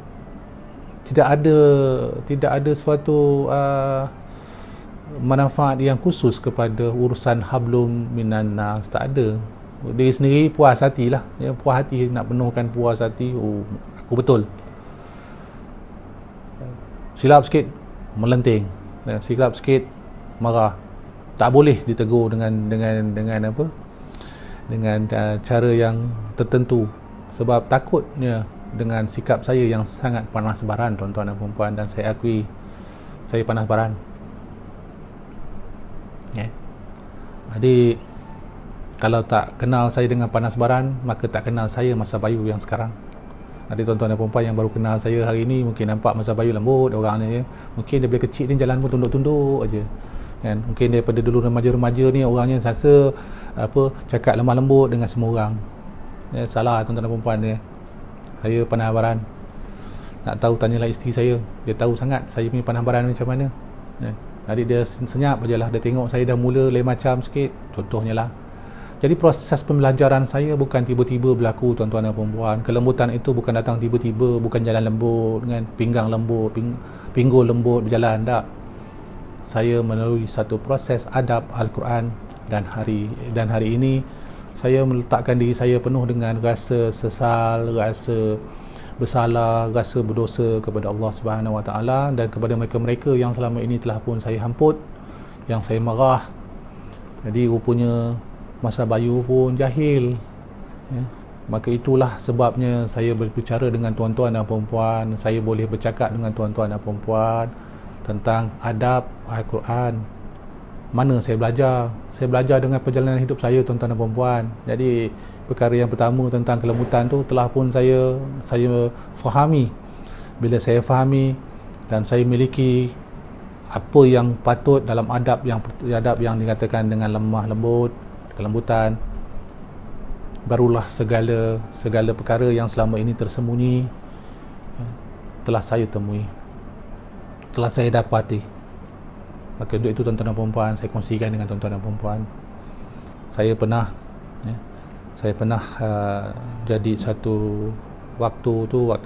Speaker 1: tidak ada suatu manfaat yang khusus kepada urusan hablum minan nas. Tak ada. diri sendiri puas hati lah, ya, puas hati, nak penuhkan puas hati, oh aku betul. Silap sikit melenting, dan silap sikit marah. Tak boleh ditegur dengan apa, dengan cara yang tertentu, sebab takutnya dengan sikap saya yang sangat panas baran, tuan-tuan dan puan-puan, dan saya akui saya panas baran. Jadi kalau tak kenal saya dengan panas baran, maka tak kenal saya Masa Bayu yang sekarang. Jadi tuan-tuan dan puan-puan yang baru kenal saya hari ini mungkin nampak Masa Bayu lembut orangnya, ya. Mungkin daripada kecil ni jalan pun tunduk-tunduk aja, kan. Mungkin daripada dulu remaja-remaja ni orangnya rasa cakap lemah lembut dengan semua orang, ya. Salah tuan-tuan dan puan-puan, ya. Saya panas baran. Nak tahu tanyalah isteri saya, dia tahu sangat saya punya panas baran macam mana, ya. Jadi dia senyap je lah, dia tengok saya dah mula lain macam sikit, contohnya lah. Jadi proses pembelajaran saya bukan tiba-tiba berlaku, tuan-tuan dan puan-puan. Kelembutan itu bukan datang tiba-tiba, bukan jalan lembut dengan pinggang lembut, pinggul lembut berjalan, tak. Saya melalui satu proses adab Al-Quran, dan hari ini saya meletakkan diri saya penuh dengan rasa sesal, rasa bersalah, rasa berdosa kepada Allah Subhanahu Wa Taala, dan kepada mereka-mereka yang selama ini telah pun saya hamput, yang saya marah. Jadi rupanya Masa Bayu pun jahil, ya. Maka itulah sebabnya saya berbicara dengan tuan-tuan dan puan-puan, saya boleh bercakap dengan tuan-tuan dan puan-puan tentang adab Al-Quran. Mana saya belajar? Saya belajar dengan perjalanan hidup saya, tuan-tuan dan puan-puan. Jadi perkara yang pertama tentang kelembutan tu telah pun saya fahami. Bila saya fahami dan saya miliki apa yang patut dalam adab yang dikatakan dengan lemah lembut, kelembutan, barulah segala perkara yang selama ini tersembunyi telah saya temui, telah saya dapati. Maka untuk itu tuan-tuan dan puan-puan, saya kongsikan dengan tuan-tuan dan puan-puan. Saya pernah jadi satu waktu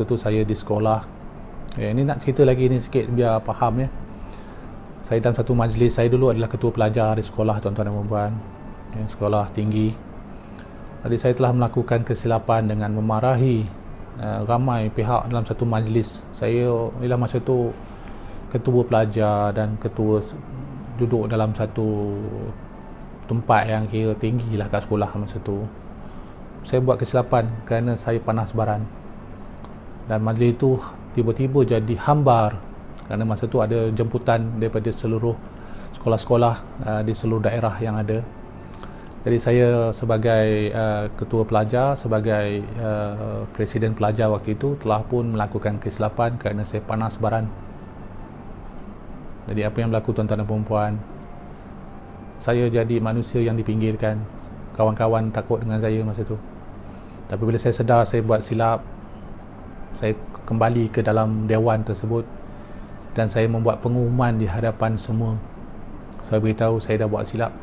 Speaker 1: tu saya di sekolah. Ini nak cerita lagi ni sikit biar faham, ya. Saya dalam satu majlis, saya dulu adalah ketua pelajar di sekolah, tuan-tuan dan puan-puan, sekolah tinggi. Jadi saya telah melakukan kesilapan dengan memarahi ramai pihak dalam satu majlis. Saya ialah masa tu ketua pelajar dan ketua duduk dalam satu tempat yang kira tinggi lah kat sekolah masa tu. Saya buat kesilapan kerana saya panas baran, dan majlis itu tiba-tiba jadi hambar kerana masa tu ada jemputan daripada seluruh sekolah-sekolah di seluruh daerah yang ada. Jadi saya sebagai ketua pelajar, sebagai presiden pelajar waktu itu, telah pun melakukan kesilapan kerana saya panas baran. Jadi apa yang berlaku, tuan-tuan dan puan-puan? Saya jadi manusia yang dipinggirkan. Kawan-kawan takut dengan saya masa tu. Tapi bila saya sedar saya buat silap, saya kembali ke dalam dewan tersebut dan saya membuat pengumuman di hadapan semua. Saya beritahu saya dah buat silap.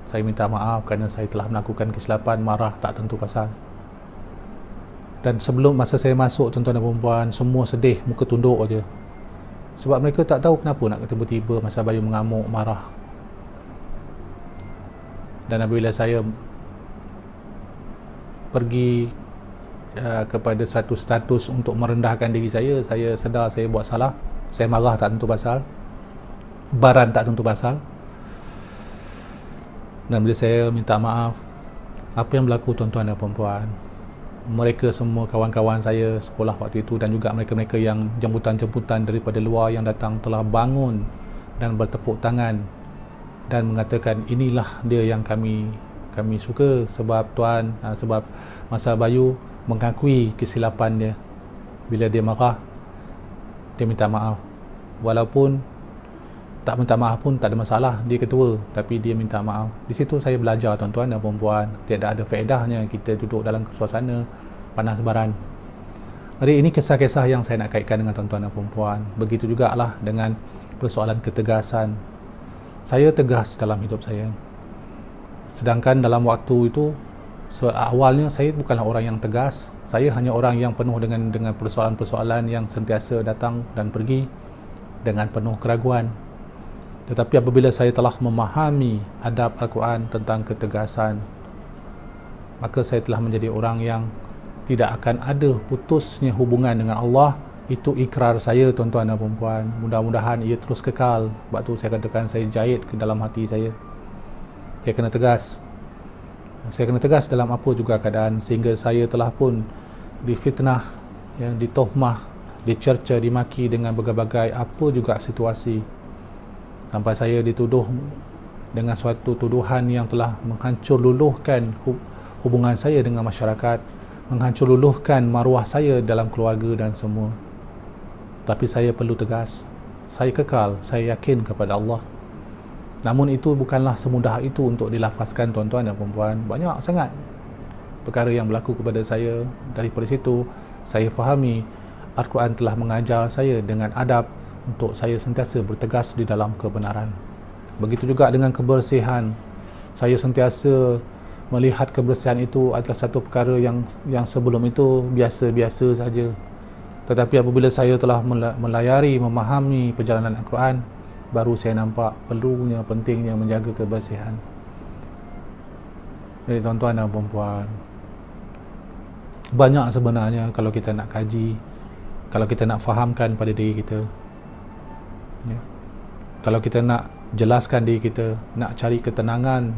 Speaker 1: Saya minta maaf kerana saya telah melakukan kesilapan, marah tak tentu pasal. Dan sebelum masa saya masuk, tuan-tuan dan puan-puan, semua sedih, muka tunduk aja. Sebab mereka tak tahu kenapa nak tiba-tiba Masa Bayu mengamuk, marah. Dan apabila saya pergi kepada satu status untuk merendahkan diri saya sedar saya buat salah. Saya marah tak tentu pasal, baran tak tentu pasal. Dan bila saya minta maaf, apa yang berlaku, tuan-tuan dan puan-puan? Mereka semua kawan-kawan saya sekolah waktu itu dan juga mereka-mereka yang jemputan-jemputan daripada luar yang datang telah bangun dan bertepuk tangan dan mengatakan inilah dia yang kami suka, sebab sebab Masa Bayu mengakui kesilapan dia. Bila dia marah, dia minta maaf. Walaupun tak minta maaf pun tak ada masalah, dia ketua, tapi dia minta maaf. Di situ saya belajar, tuan-tuan dan puan-puan, tidak ada faedahnya kita duduk dalam suasana panas baran. Jadi ini kisah-kisah yang saya nak kaitkan dengan tuan-tuan dan puan-puan. Begitu jugalah dengan persoalan ketegasan. Saya tegas dalam hidup saya, sedangkan dalam waktu itu awalnya saya bukanlah orang yang tegas. Saya hanya orang yang penuh dengan persoalan-persoalan yang sentiasa datang dan pergi dengan penuh keraguan. Tetapi apabila saya telah memahami adab Al-Quran tentang ketegasan, maka saya telah menjadi orang yang tidak akan ada putusnya hubungan dengan Allah. Itu ikrar saya, tuan-tuan dan puan-puan. Mudah-mudahan ia terus kekal. Sebab tu saya katakan saya jahit ke dalam hati saya. Saya kena tegas. Saya kena tegas dalam apa juga keadaan, sehingga saya telah pun difitnah, ya, ditohmah, dicerca, dimaki dengan berbagai apa juga situasi, sampai saya dituduh dengan suatu tuduhan yang telah menghancur luluhkan hubungan saya dengan masyarakat, menghancur luluhkan maruah saya dalam keluarga dan semua. Tapi saya perlu tegas, saya kekal, saya yakin kepada Allah. Namun itu bukanlah semudah itu untuk dilafazkan, tuan-tuan dan puan-puan. Banyak sangat perkara yang berlaku kepada saya. Daripada situ saya fahami Al-Quran telah mengajar saya dengan adab untuk saya sentiasa bertegas di dalam kebenaran. Begitu juga dengan kebersihan. Saya sentiasa melihat kebersihan itu adalah satu perkara yang sebelum itu biasa-biasa saja. Tetapi apabila saya telah melayari, memahami perjalanan Al-Quran, baru saya nampak perlunya, pentingnya menjaga kebersihan. Jadi tuan-tuan dan puan-puan, banyak sebenarnya kalau kita nak kaji, kalau kita nak fahamkan pada diri kita, ya. Kalau kita nak jelaskan diri kita, nak cari ketenangan,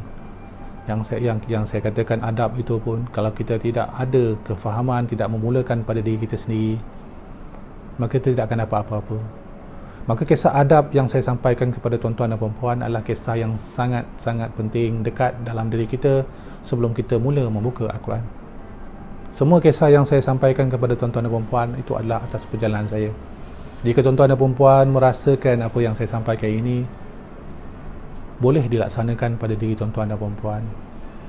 Speaker 1: yang saya katakan adab itu pun, kalau kita tidak ada kefahaman, tidak memulakan pada diri kita sendiri, maka kita tidak akan dapat apa-apa. Maka kisah adab yang saya sampaikan kepada tuan-tuan dan puan-puan adalah kisah yang sangat-sangat penting, dekat dalam diri kita sebelum kita mula membuka Al-Quran. Semua kisah yang saya sampaikan kepada tuan-tuan dan puan-puan itu adalah atas perjalanan saya. Jika tuan-tuan dan puan-puan merasakan apa yang saya sampaikan ini boleh dilaksanakan pada diri tuan-tuan dan puan-puan,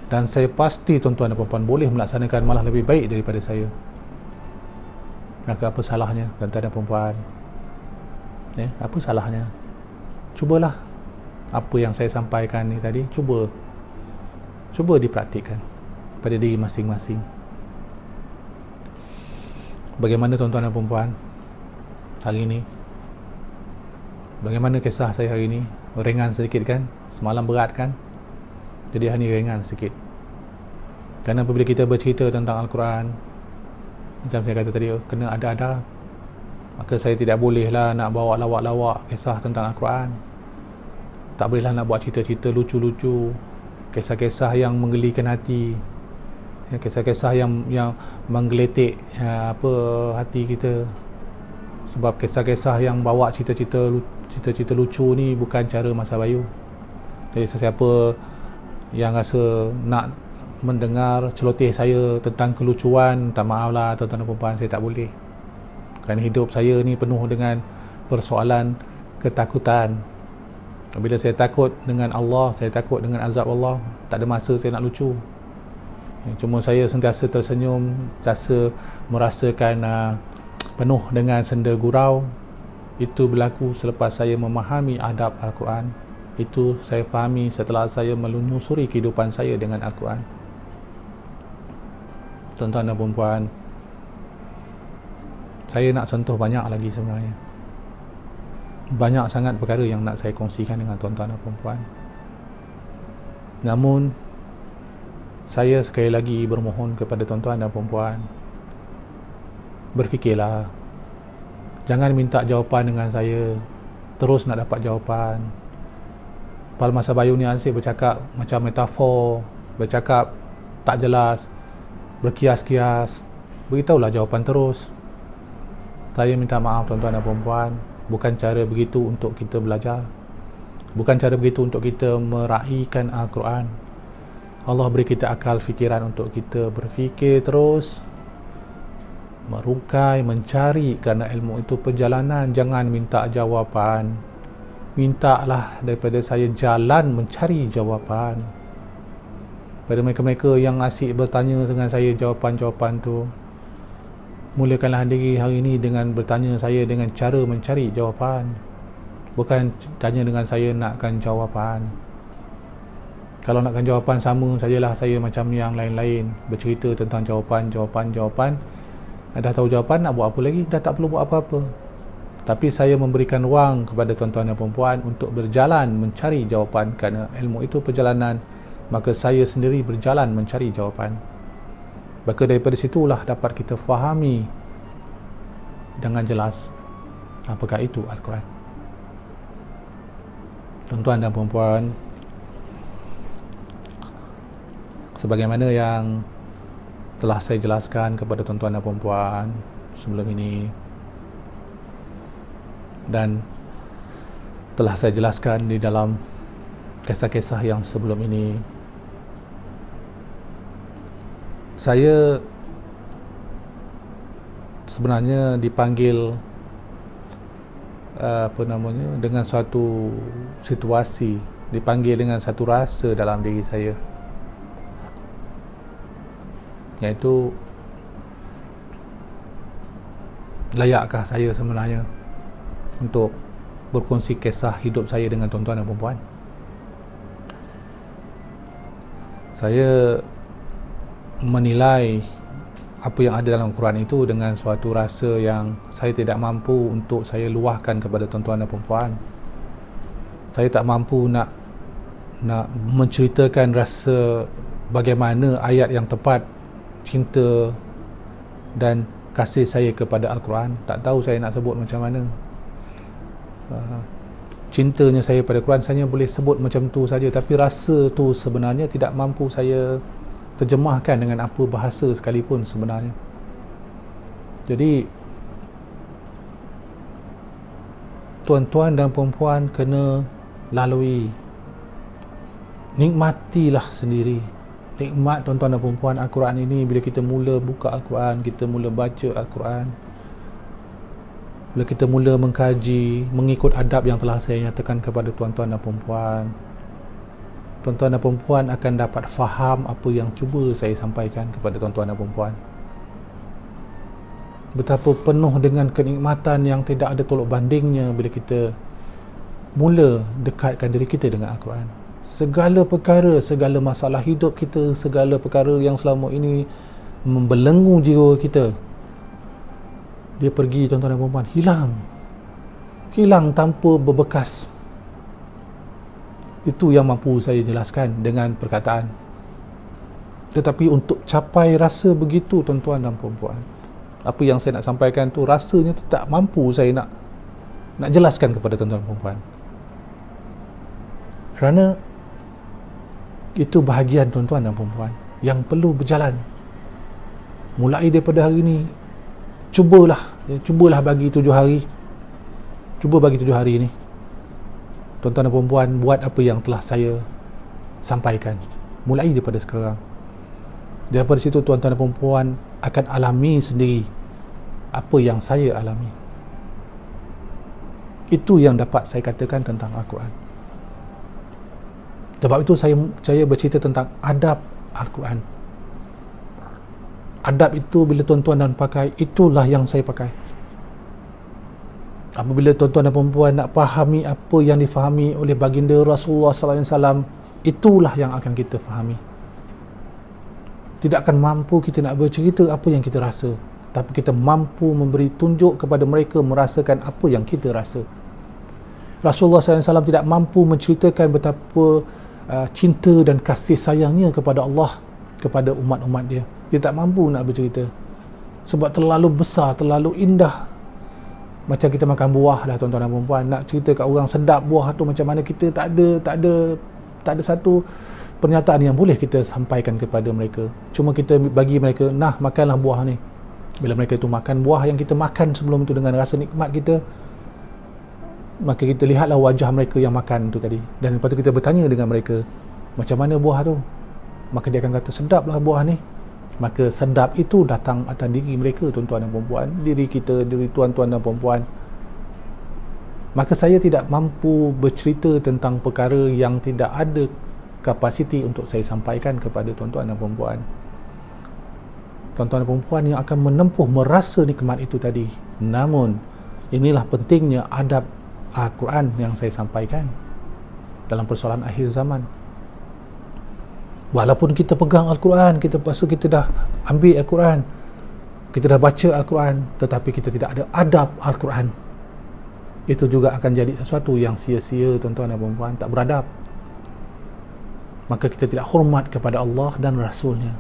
Speaker 1: dan saya pasti tuan-tuan dan puan-puan boleh melaksanakan malah lebih baik daripada saya, maka apa salahnya, tuan-tuan dan puan-puan? Ya, apa salahnya? Cubalah apa yang saya sampaikan ni tadi, cuba dipraktikkan pada diri masing-masing. Bagaimana tuan-tuan dan puan-puan hari ini? Bagaimana kisah saya hari ini? Ringan sedikit kan? Semalam berat kan? Jadi hari ini ringan sikit. Kerana apabila kita bercerita tentang Al-Quran, macam saya kata tadi, kena ada adab. Maka saya tidak bolehlah nak bawa lawak-lawak kisah tentang Al-Quran. Tak bolehlah nak buat cerita-cerita lucu-lucu, kisah-kisah yang menggelikan hati, kisah-kisah yang menggeletik hati kita. Sebab kisah-kisah yang bawa cerita-cerita lucu ni bukan cara masa bayu. Jadi sesiapa yang rasa nak mendengar celoteh saya tentang kelucuan, tak maaflah tuan-tuan dan puan-puan, saya tak boleh. Kerana hidup saya ni penuh dengan persoalan ketakutan. Bila saya takut dengan Allah, saya takut dengan azab Allah, tak ada masa saya nak lucu. Cuma saya sentiasa tersenyum, sentiasa merasakan penuh dengan senda gurau. Itu berlaku selepas saya memahami adab Al-Quran. Itu saya fahami setelah saya menelusuri kehidupan saya dengan Al-Quran. Tuan-tuan dan puan-puan, saya nak sentuh banyak lagi sebenarnya. Banyak sangat perkara yang nak saya kongsikan dengan tuan-tuan dan puan-puan. Namun saya sekali lagi bermohon kepada tuan-tuan dan puan-puan, berfikirlah. Jangan minta jawapan dengan saya, terus nak dapat jawapan. Pada masa bayu ni asyik bercakap macam metafor, bercakap tak jelas, berkias-kias. Beritahulah jawapan terus. Saya minta maaf tuan-tuan dan puan-puan, bukan cara begitu untuk kita belajar. Bukan cara begitu untuk kita meraihkan Al-Quran. Allah beri kita akal fikiran untuk kita berfikir terus, merungkai, mencari, kerana ilmu itu perjalanan. Jangan minta jawapan. Mintalah daripada saya jalan mencari jawapan. Pada mereka-mereka yang asyik bertanya dengan saya jawapan-jawapan tu, mulakanlah diri hari ini dengan bertanya saya dengan cara mencari jawapan. Bukan tanya dengan saya nakkan jawapan. Kalau nakkan jawapan, sama sajalah saya macam yang lain-lain, bercerita tentang jawapan. Dah tahu jawapan, nak buat apa lagi? Dah tak perlu buat apa-apa. Tapi saya memberikan ruang kepada tuan-tuan dan puan-puan untuk berjalan mencari jawapan. Kerana ilmu itu perjalanan, maka saya sendiri berjalan mencari jawapan. Maka daripada situlah dapat kita fahami dengan jelas apakah itu Al-Quran. Tuan-tuan dan puan-puan, sebagaimana yang telah saya jelaskan kepada tuan-tuan dan puan-puan sebelum ini, dan telah saya jelaskan di dalam kisah-kisah yang sebelum ini, saya sebenarnya dipanggil dengan suatu situasi, dipanggil dengan satu rasa dalam diri saya, iaitu layakkah saya sebenarnya untuk berkongsi kisah hidup saya dengan tuan-tuan dan puan-puan. Saya menilai apa yang ada dalam Quran itu dengan suatu rasa yang saya tidak mampu untuk saya luahkan kepada tuan-tuan dan puan-puan. Saya tak mampu nak menceritakan rasa bagaimana ayat yang tepat cinta dan kasih saya kepada Al-Quran. Tak tahu saya nak sebut macam mana. Cintanya saya pada Quran saya boleh sebut macam tu saja, tapi rasa tu sebenarnya tidak mampu saya terjemahkan dengan apa bahasa sekalipun sebenarnya. Jadi tuan-tuan dan puan-puan kena lalui, nikmatilah sendiri. Nikmat tuan-tuan dan puan-puan Al-Quran ini bila kita mula buka Al-Quran, kita mula baca Al-Quran, bila kita mula mengkaji, mengikut adab yang telah saya nyatakan kepada tuan-tuan dan puan-puan, tuan-tuan dan puan-puan akan dapat faham apa yang cuba saya sampaikan kepada tuan-tuan dan puan-puan. Betapa penuh dengan kenikmatan yang tidak ada tolok bandingnya bila kita mula dekatkan diri kita dengan Al-Quran. Segala perkara, segala masalah hidup kita, segala perkara yang selama ini membelenggu jiwa kita, dia pergi tuan-tuan dan puan-puan, hilang tanpa berbekas. Itu yang mampu saya jelaskan dengan perkataan. Tetapi untuk capai rasa begitu tuan-tuan dan puan-puan, apa yang saya nak sampaikan tu rasanya tak mampu saya nak jelaskan kepada tuan-tuan dan puan-puan. Kerana itu bahagian tuan-tuan dan puan-puan yang perlu berjalan. Mulai daripada hari ini, cubalah bagi 7 hari. Cuba bagi 7 hari ini tuan-tuan dan puan-puan buat apa yang telah saya sampaikan. Mulai daripada sekarang. Daripada situ tuan-tuan dan puan-puan akan alami sendiri apa yang saya alami. Itu yang dapat saya katakan tentang Al-Quran. Sebab itu saya bercerita tentang adab Al-Quran. Adab itu bila tuan-tuan dan pakai, itulah yang saya pakai. Apabila tuan-tuan dan puan-puan nak fahami apa yang difahami oleh baginda Rasulullah SAW, itulah yang akan kita fahami. Tidak akan mampu kita nak bercerita apa yang kita rasa, tapi kita mampu memberi tunjuk kepada mereka merasakan apa yang kita rasa. Rasulullah SAW tidak mampu menceritakan betapa cinta dan kasih sayangnya kepada Allah, kepada umat-umat dia. Dia tak mampu nak bercerita sebab terlalu besar, terlalu indah. Macam kita makan buah dah tuan-tuan dan puan-puan, nak cerita kat orang sedap buah tu macam mana, kita tak ada satu pernyataan yang boleh kita sampaikan kepada mereka. Cuma kita bagi mereka, nah makanlah buah ni. Bila mereka tu makan buah yang kita makan sebelum tu dengan rasa nikmat kita, maka kita lihatlah wajah mereka yang makan tu tadi, dan lepas tu kita bertanya dengan mereka, macam mana buah tu? Maka dia akan kata, sedaplah buah ni. Maka sedap itu datang atas diri mereka tuan-tuan dan puan-puan, diri kita, diri tuan-tuan dan puan-puan. Maka saya tidak mampu bercerita tentang perkara yang tidak ada kapasiti untuk saya sampaikan kepada tuan-tuan dan puan-puan. Tuan-tuan dan puan-puan yang akan menempuh merasa nikmat itu tadi. Namun inilah pentingnya adab Al-Quran yang saya sampaikan dalam persoalan akhir zaman. Walaupun kita pegang Al-Quran, kita rasa kita dah ambil Al-Quran, kita dah baca Al-Quran, tetapi kita tidak ada adab Al-Quran, itu juga akan jadi sesuatu yang sia-sia tuan-tuan dan puan-puan, tak beradab. Maka kita tidak hormat kepada Allah dan Rasulnya.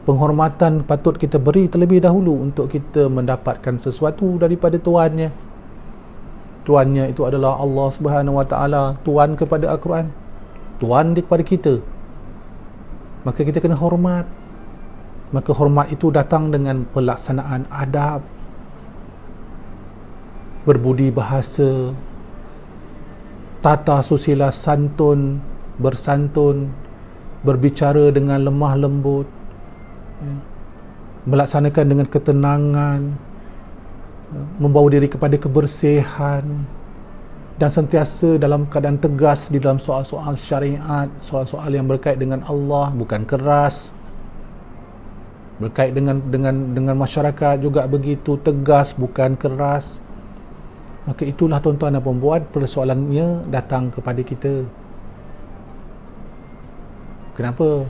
Speaker 1: penghormatan patut kita beri terlebih dahulu untuk kita mendapatkan sesuatu daripada Tuannya. Tuannya itu adalah Allah Subhanahu Wa Taala, Tuan kepada Al-Quran, Tuan kepada kita. Maka kita kena hormat. Maka hormat itu datang dengan pelaksanaan adab, berbudi bahasa, tata susila santun, bersantun, berbicara dengan lemah lembut, melaksanakan dengan ketenangan, membawa diri kepada kebersihan, dan sentiasa dalam keadaan tegas di dalam soal-soal syariat, soal-soal yang berkait dengan Allah, bukan keras. Berkait dengan masyarakat juga begitu tegas, bukan keras. Maka itulah tuan-tuan dan puan-puan, persoalannya datang kepada kita. Kenapa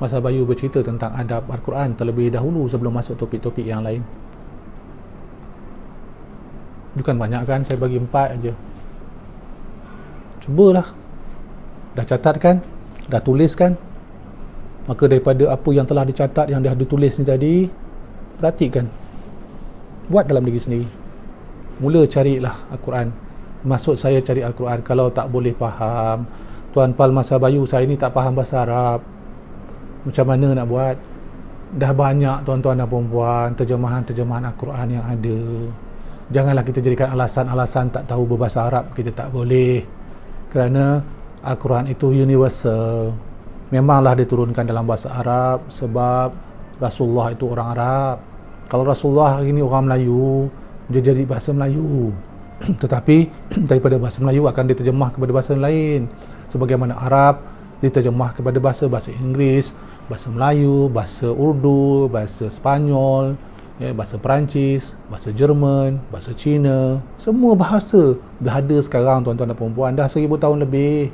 Speaker 1: Masa Bayu bercerita tentang adab Al-Quran terlebih dahulu sebelum masuk topik-topik yang lain? Bukan banyak kan, saya bagi 4 aja. Cubalah. Dah catat kan? Dah tulis kan? Maka daripada apa yang telah dicatat, yang dah ditulis ni tadi, perhatikan. Buat dalam diri sendiri. Mula carilah Al-Quran. Maksud saya cari Al-Quran. Kalau tak boleh faham, Tuan Pal Masa Bayu saya ni tak faham bahasa Arab, macam mana nak buat? Dah banyak tuan-tuan dan puan-puan terjemahan-terjemahan Al-Quran yang ada. Janganlah kita jadikan alasan-alasan tak tahu berbahasa Arab kita tak boleh. Kerana Al-Quran itu universal. Memanglah diturunkan dalam bahasa Arab sebab Rasulullah itu orang Arab. Kalau Rasulullah hari ini orang Melayu, dia jadi bahasa Melayu. Tetapi daripada bahasa Melayu akan diterjemah kepada bahasa lain. Sebagaimana Arab diterjemah kepada bahasa Inggeris, bahasa Melayu, bahasa Urdu, bahasa Sepanyol, bahasa Perancis, bahasa Jerman, bahasa Cina. Semua bahasa dah ada sekarang tuan-tuan dan puan-puan. Dah 1000 tahun lebih.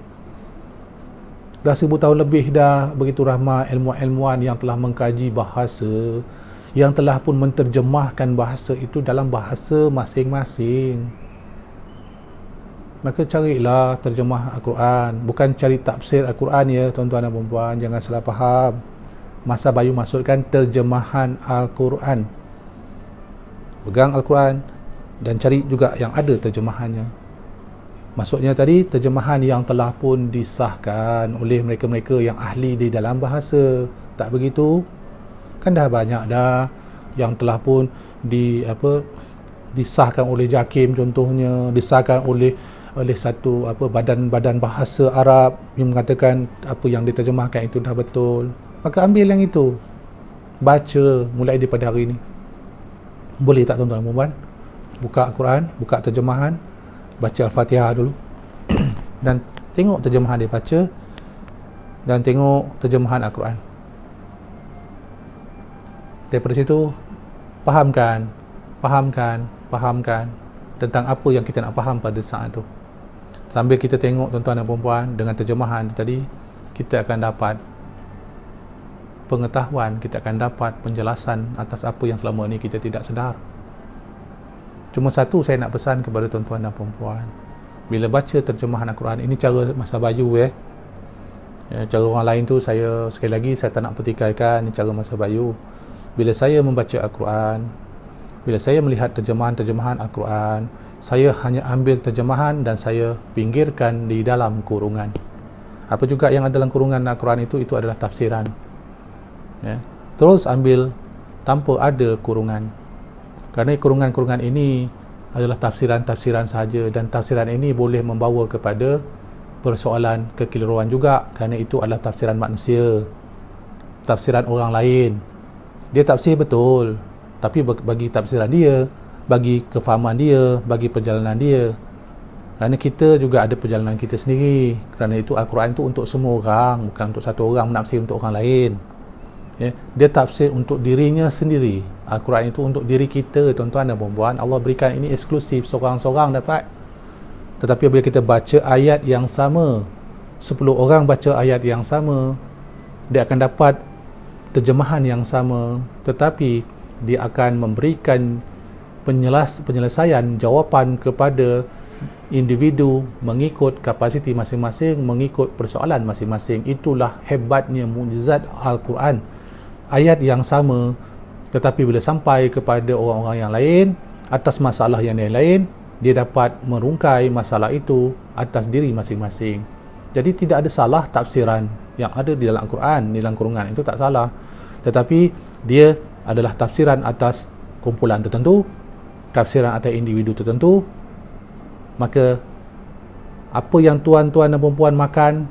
Speaker 1: Dah 1000 tahun lebih dah begitu ramai ilmuwan-ilmuwan yang telah mengkaji bahasa, yang telah pun menterjemahkan bahasa itu dalam bahasa masing-masing. Maka carilah terjemah Al-Quran, bukan cari tafsir Al-Quran ya tuan-tuan dan puan-puan, jangan salah faham. Masa Bayu maksudkan terjemahan Al-Quran. Pegang Al-Quran dan cari juga yang ada terjemahannya. Maksudnya tadi terjemahan yang telah pun disahkan oleh mereka-mereka yang ahli di dalam bahasa. Tak begitu? Kan dah banyak dah yang telah pun disahkan oleh JAKIM contohnya, disahkan oleh satu badan bahasa Arab yang mengatakan apa yang diterjemahkan itu dah betul. Maka ambil yang itu, baca mulai daripada hari ini. Boleh tak tuan-tuan dan puan-puan? Buka Al-Quran, buka terjemahan, baca Al-Fatihah dulu dan tengok terjemahan dia baca, dan tengok terjemahan Al-Quran. Daripada situ fahamkan tentang apa yang kita nak faham pada saat itu. Sambil kita tengok tuan-tuan dan puan-puan dengan terjemahan tadi, kita akan dapat pengetahuan, kita akan dapat penjelasan atas apa yang selama ini kita tidak sedar. Cuma satu saya nak pesan kepada tuan-tuan dan puan-puan, bila baca terjemahan Al-Quran, ini cara Masa Bayu cara orang lain tu saya sekali lagi saya tak nak pertikaikan, ini cara Masa Bayu. Bila saya membaca Al-Quran, bila saya melihat terjemahan-terjemahan Al-Quran, saya hanya ambil terjemahan dan saya pinggirkan di dalam kurungan. Apa juga yang ada dalam kurungan Al-Quran itu adalah tafsiran. Terus ambil tanpa ada kurungan. Kerana kurungan-kurungan ini adalah tafsiran-tafsiran sahaja, dan tafsiran ini boleh membawa kepada persoalan kekeliruan juga, kerana itu adalah tafsiran manusia, tafsiran orang lain. Dia tafsir betul, tapi bagi tafsiran dia, bagi kefahaman dia, bagi perjalanan dia. Kerana kita juga ada perjalanan kita sendiri. Kerana itu Al-Quran itu untuk semua orang, bukan untuk satu orang menafsir untuk orang lain. Dia tafsir untuk dirinya sendiri. Al-Quran itu untuk diri kita tuan-tuan dan puan-puan. Allah berikan ini eksklusif, seorang-seorang dapat. Tetapi bila kita baca ayat yang sama, 10 orang baca ayat yang sama, dia akan dapat terjemahan yang sama, tetapi dia akan memberikan penyelesaian jawapan kepada individu mengikut kapasiti masing-masing, mengikut persoalan masing-masing. Itulah hebatnya mukjizat Al-Quran. ayat yang sama, tetapi bila sampai kepada orang-orang yang lain atas masalah yang lain, dia dapat merungkai masalah itu atas diri masing-masing. Jadi tidak ada salah tafsiran yang ada di dalam Al-Quran, di dalam kurungan itu tak salah, tetapi dia adalah tafsiran atas kumpulan tertentu, tafsiran atas individu tertentu. Maka apa yang tuan-tuan dan perempuan makan,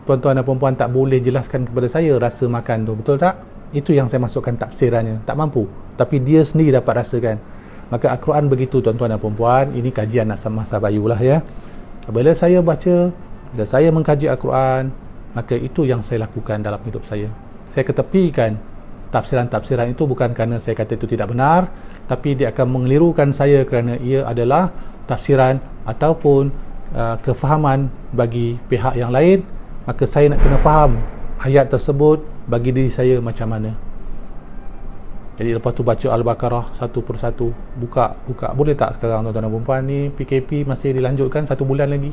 Speaker 1: tuan-tuan dan perempuan tak boleh jelaskan kepada saya rasa makan tu, betul tak? Itu yang saya masukkan tafsirannya, tak mampu, tapi dia sendiri dapat rasakan. Maka Al-Quran begitu tuan-tuan dan perempuan. Ini kajian masa bayu lah ya. Bila saya baca, bila saya mengkaji Al-Quran, maka itu yang saya lakukan dalam hidup saya. Saya ketepikan tafsiran-tafsiran itu bukan kerana saya kata itu tidak benar, tapi dia akan mengelirukan saya kerana ia adalah tafsiran ataupun kefahaman bagi pihak yang lain. Maka saya nak kena faham ayat tersebut bagi diri saya macam mana. Jadi lepas tu baca Al-Baqarah satu persatu, buka. Boleh tak sekarang tuan-tuan dan perempuan ni PKP masih dilanjutkan 1 bulan lagi,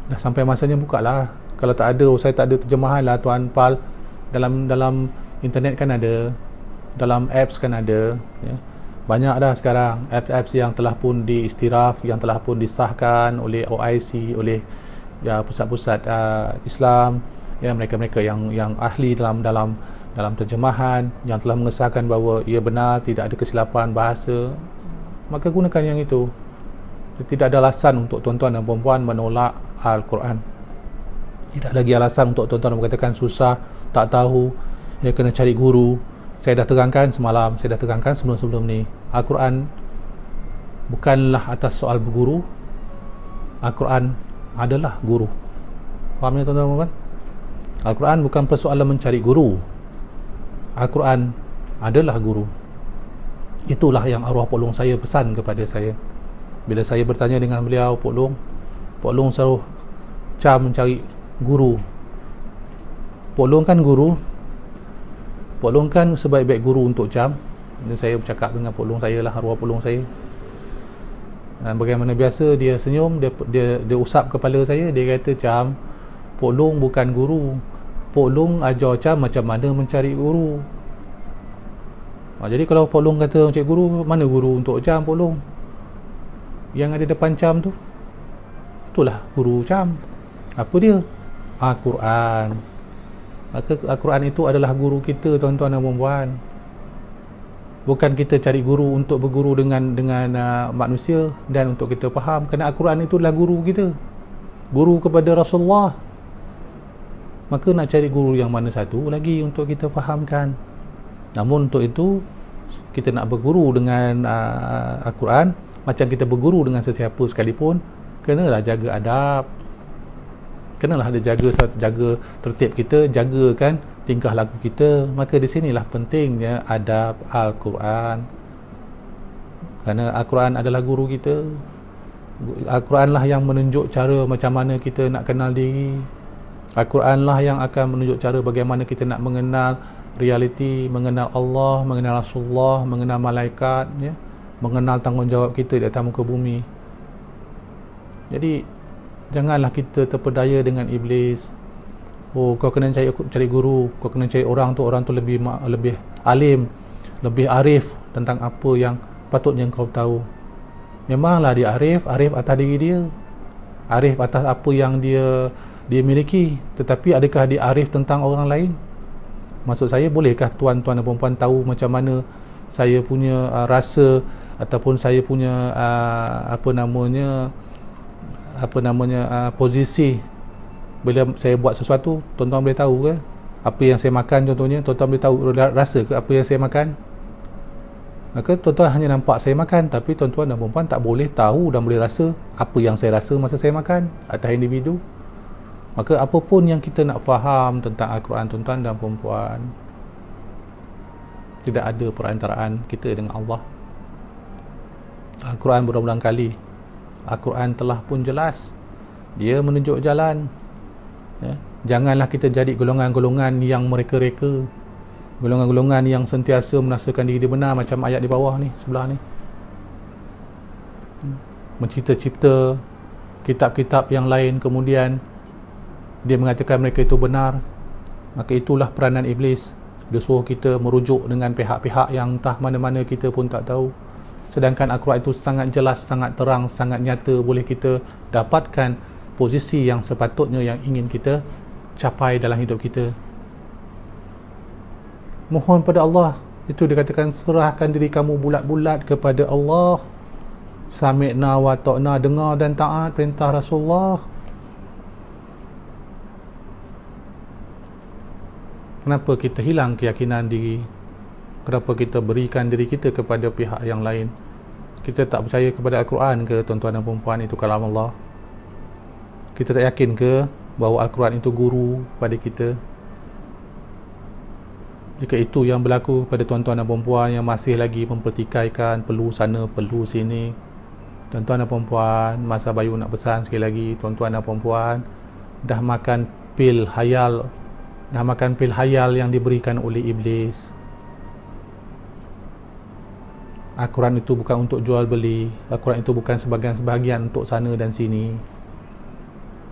Speaker 1: dah sampai masanya buka lah. Kalau tak ada, saya tak ada terjemahan lah Tuan Pal. Dalam internet kan ada, dalam apps kan ada ya. Banyak dah sekarang apps yang telah pun diistiraf, yang telah pun disahkan oleh OIC, oleh ya pusat-pusat Islam ya, mereka-mereka yang ahli dalam terjemahan, yang telah mengesahkan bahawa ia benar, tidak ada kesilapan bahasa. Maka gunakan yang itu. Tidak ada alasan untuk tuan-tuan dan perempuan menolak Al-Quran. Tidak lagi alasan untuk tuan-tuan mengatakan susah, tak tahu, ya kena cari guru. Saya dah terangkan semalam, saya dah terangkan sebelum-sebelum ni, Al-Quran bukanlah atas soal berguru. Al-Quran adalah guru. Faham ni tuan-tuan dan perempuan? Al-Quran bukan persoalan mencari guru. Al-Quran adalah guru. Itulah yang arwah Pok Long saya pesan kepada saya. Bila saya bertanya dengan beliau, Pok Long selalu mencari guru. Pok Long kan guru, Pok Long kan sebaik-baik guru untuk Cam. Dan saya bercakap dengan Pok Long saya lah, arwah Pok Long saya. Dan bagaimana biasa dia senyum, dia usap kepala saya, dia kata, Cam, Pok Long bukan guru, Pok Long ajar Cam macam mana mencari guru. Jadi kalau Pok Long kata mencari guru, mana guru untuk Cam Pok Long? Yang ada depan Cam tu, itulah guru Cam. Apa dia? Al-Quran. Maka Al-Quran itu adalah guru kita tuan-tuan dan perempuan. Bukan kita cari guru untuk berguru dengan manusia dan untuk kita faham, kerana Al-Quran itu adalah guru kita, guru kepada Rasulullah. Maka nak cari guru yang mana satu lagi untuk kita fahamkan. Namun untuk itu kita nak berguru dengan Al-Quran, macam kita berguru dengan sesiapa sekalipun, kenalah jaga adab, kenalah ada jaga tertib kita, jagakan tingkah laku kita. Maka di sinilah pentingnya adab Al-Quran, kerana Al-Quran adalah guru kita. Al-Quran lah yang menunjuk cara macam mana kita nak kenal diri. Al-Quran lah yang akan menunjuk cara bagaimana kita nak mengenal realiti, mengenal Allah, mengenal Rasulullah, mengenal malaikat ya, mengenal tanggungjawab kita di atas muka bumi. Jadi janganlah kita terpedaya dengan iblis. Oh, kau kena cari guru, kau kena cari orang tu lebih alim, lebih arif tentang apa yang patutnya kau tahu. Memanglah dia arif atas diri dia, arif atas apa yang dia miliki, tetapi adakah dia arif tentang orang lain? Maksud saya, bolehkah tuan-tuan dan perempuan tahu macam mana saya punya rasa ataupun saya punya posisi bila saya buat sesuatu? Tuan-tuan boleh tahu ke apa yang saya makan? Contohnya, tuan-tuan boleh tahu rasa ke apa yang saya makan? Maka tuan-tuan hanya nampak saya makan, tapi tuan-tuan dan perempuan tak boleh tahu dan boleh rasa apa yang saya rasa masa saya makan atas individu. Maka apapun yang kita nak faham tentang Al-Quran, tuan-tuan dan perempuan, tidak ada perantaraan kita dengan Allah. Al-Quran berulang-ulang kali, Al-Quran telah pun jelas, dia menunjuk jalan ya. Janganlah kita jadi golongan-golongan yang mereka-reka, golongan-golongan yang sentiasa merasakan diri dia benar, macam ayat di bawah ni, sebelah ni, mencipta-cipta kitab-kitab yang lain, kemudian dia mengatakan mereka itu benar. Maka itulah peranan iblis. Dia suruh kita merujuk dengan pihak-pihak yang entah mana-mana kita pun tak tahu. Sedangkan Al-Quran itu sangat jelas, sangat terang, sangat nyata, boleh kita dapatkan posisi yang sepatutnya yang ingin kita capai dalam hidup kita. Mohon pada Allah. Itu dikatakan serahkan diri kamu bulat-bulat kepada Allah. Sami'na wa ta'na, dengar dan taat perintah Rasulullah. Kenapa kita hilang keyakinan diri? Kenapa kita berikan diri kita kepada pihak yang lain? Kita tak percaya kepada Al-Quran ke tuan-tuan dan puan-puan, itu kalam Allah? Kita tak yakin ke bahawa Al-Quran itu guru pada kita? Jika itu yang berlaku pada tuan-tuan dan puan-puan yang masih lagi mempertikaikan perlu sana, perlu sini, tuan-tuan dan puan-puan, Masa Bayu nak pesan sekali lagi, tuan-tuan dan puan-puan, dah makan pil hayal yang diberikan oleh iblis. Al-Quran itu bukan untuk jual beli. Al-Quran itu bukan sebahagian untuk sana dan sini.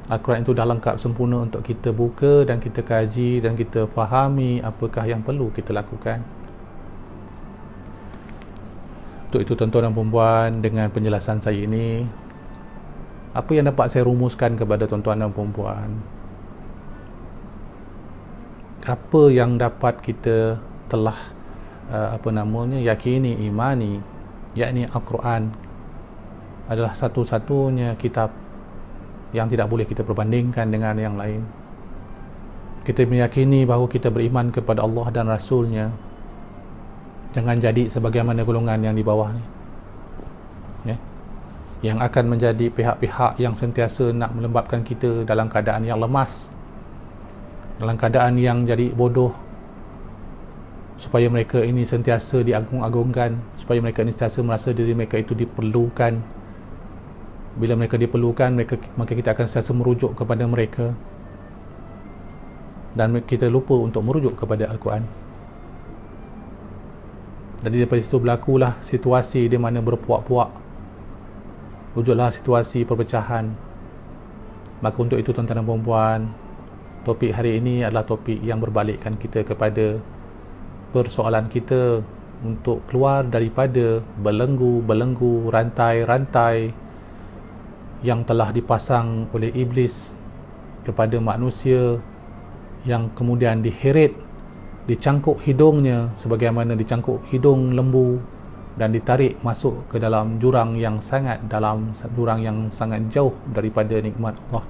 Speaker 1: Al-Quran itu dah lengkap sempurna untuk kita buka dan kita kaji dan kita fahami apakah yang perlu kita lakukan. Untuk itu tuan-tuan dan puan-puan, dengan penjelasan saya ini, apa yang dapat saya rumuskan kepada tuan-tuan dan puan-puan? Apa yang dapat kita telah yakini, imani, yakni Al-Quran adalah satu-satunya kitab yang tidak boleh kita perbandingkan dengan yang lain. Kita meyakini bahawa kita beriman kepada Allah dan Rasulnya. Jangan jadi sebagaimana golongan yang di bawah ni, yang akan menjadi pihak-pihak yang sentiasa nak melembabkan kita dalam keadaan yang lemas, dalam keadaan yang jadi bodoh, supaya mereka ini sentiasa diagung-agungkan, supaya mereka ini sentiasa merasa diri mereka itu diperlukan. Bila mereka diperlukan, maka kita akan sentiasa merujuk kepada mereka, dan kita lupa untuk merujuk kepada Al-Quran. Jadi daripada situ berlakulah situasi di mana berpuak-puak, wujudlah situasi perpecahan. Maka untuk itu tuan-tuan dan puan-puan, topik hari ini adalah topik yang berbalikkan kita kepada persoalan kita untuk keluar daripada belenggu-belenggu, rantai-rantai yang telah dipasang oleh iblis kepada manusia, yang kemudian diheret, dicangkuk hidungnya sebagaimana dicangkuk hidung lembu, dan ditarik masuk ke dalam jurang yang sangat dalam, jurang yang sangat jauh daripada nikmat Allah.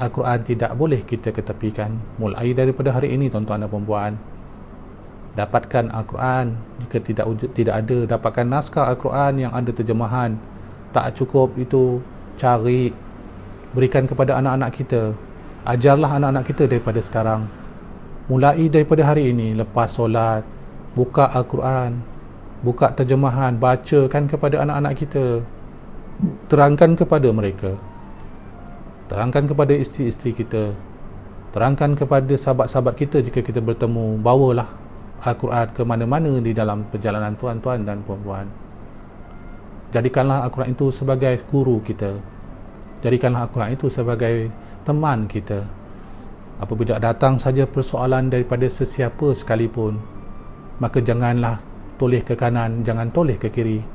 Speaker 1: Al-Quran tidak boleh kita ketepikan. Mulai daripada hari ini tuan-tuan dan puan-puan, dapatkan Al-Quran. Jika tidak ada, dapatkan naskah Al-Quran yang ada terjemahan. Tak cukup itu, cari, berikan kepada anak-anak kita. Ajarlah anak-anak kita daripada sekarang. Mulai daripada hari ini, lepas solat, buka Al-Quran, buka terjemahan, bacakan kepada anak-anak kita. Terangkan kepada mereka, terangkan kepada isteri-isteri kita, terangkan kepada sahabat-sahabat kita jika kita bertemu. Bawalah Al-Quran ke mana-mana di dalam perjalanan tuan-tuan dan puan-puan. Jadikanlah Al-Quran itu sebagai guru kita. Jadikanlah Al-Quran itu sebagai teman kita. Apabila datang saja persoalan daripada sesiapa sekalipun, maka janganlah toleh ke kanan, jangan toleh ke kiri,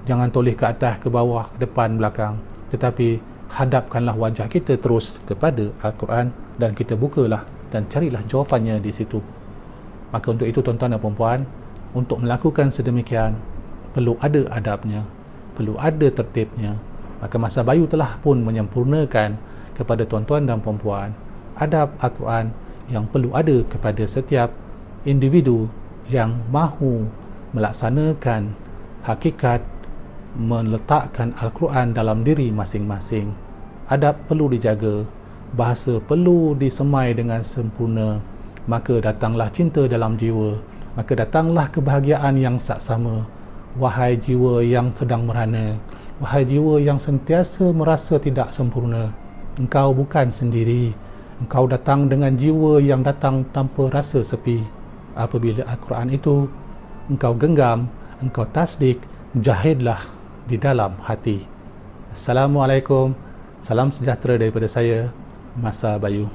Speaker 1: jangan toleh ke atas, ke bawah, ke depan, belakang, tetapi hadapkanlah wajah kita terus kepada Al-Quran, dan kita bukalah dan carilah jawapannya di situ. Maka untuk itu tuan-tuan dan puan-puan, untuk melakukan sedemikian perlu ada adabnya, perlu ada tertibnya. Maka Masa Bayu telah pun menyempurnakan kepada tuan-tuan dan puan-puan adab Al-Quran yang perlu ada kepada setiap individu yang mahu melaksanakan hakikat meletakkan Al-Quran dalam diri masing-masing. Adab perlu dijaga, bahasa perlu disemai dengan sempurna. Maka datanglah cinta dalam jiwa, maka datanglah kebahagiaan yang saksama. Wahai jiwa yang sedang merana, wahai jiwa yang sentiasa merasa tidak sempurna, engkau bukan sendiri. Engkau datang dengan jiwa yang datang tanpa rasa sepi. Apabila Al-Quran itu engkau genggam, engkau tasdik, jahidlah di dalam hati. Assalamualaikum. Salam sejahtera daripada saya, Masa Bayu.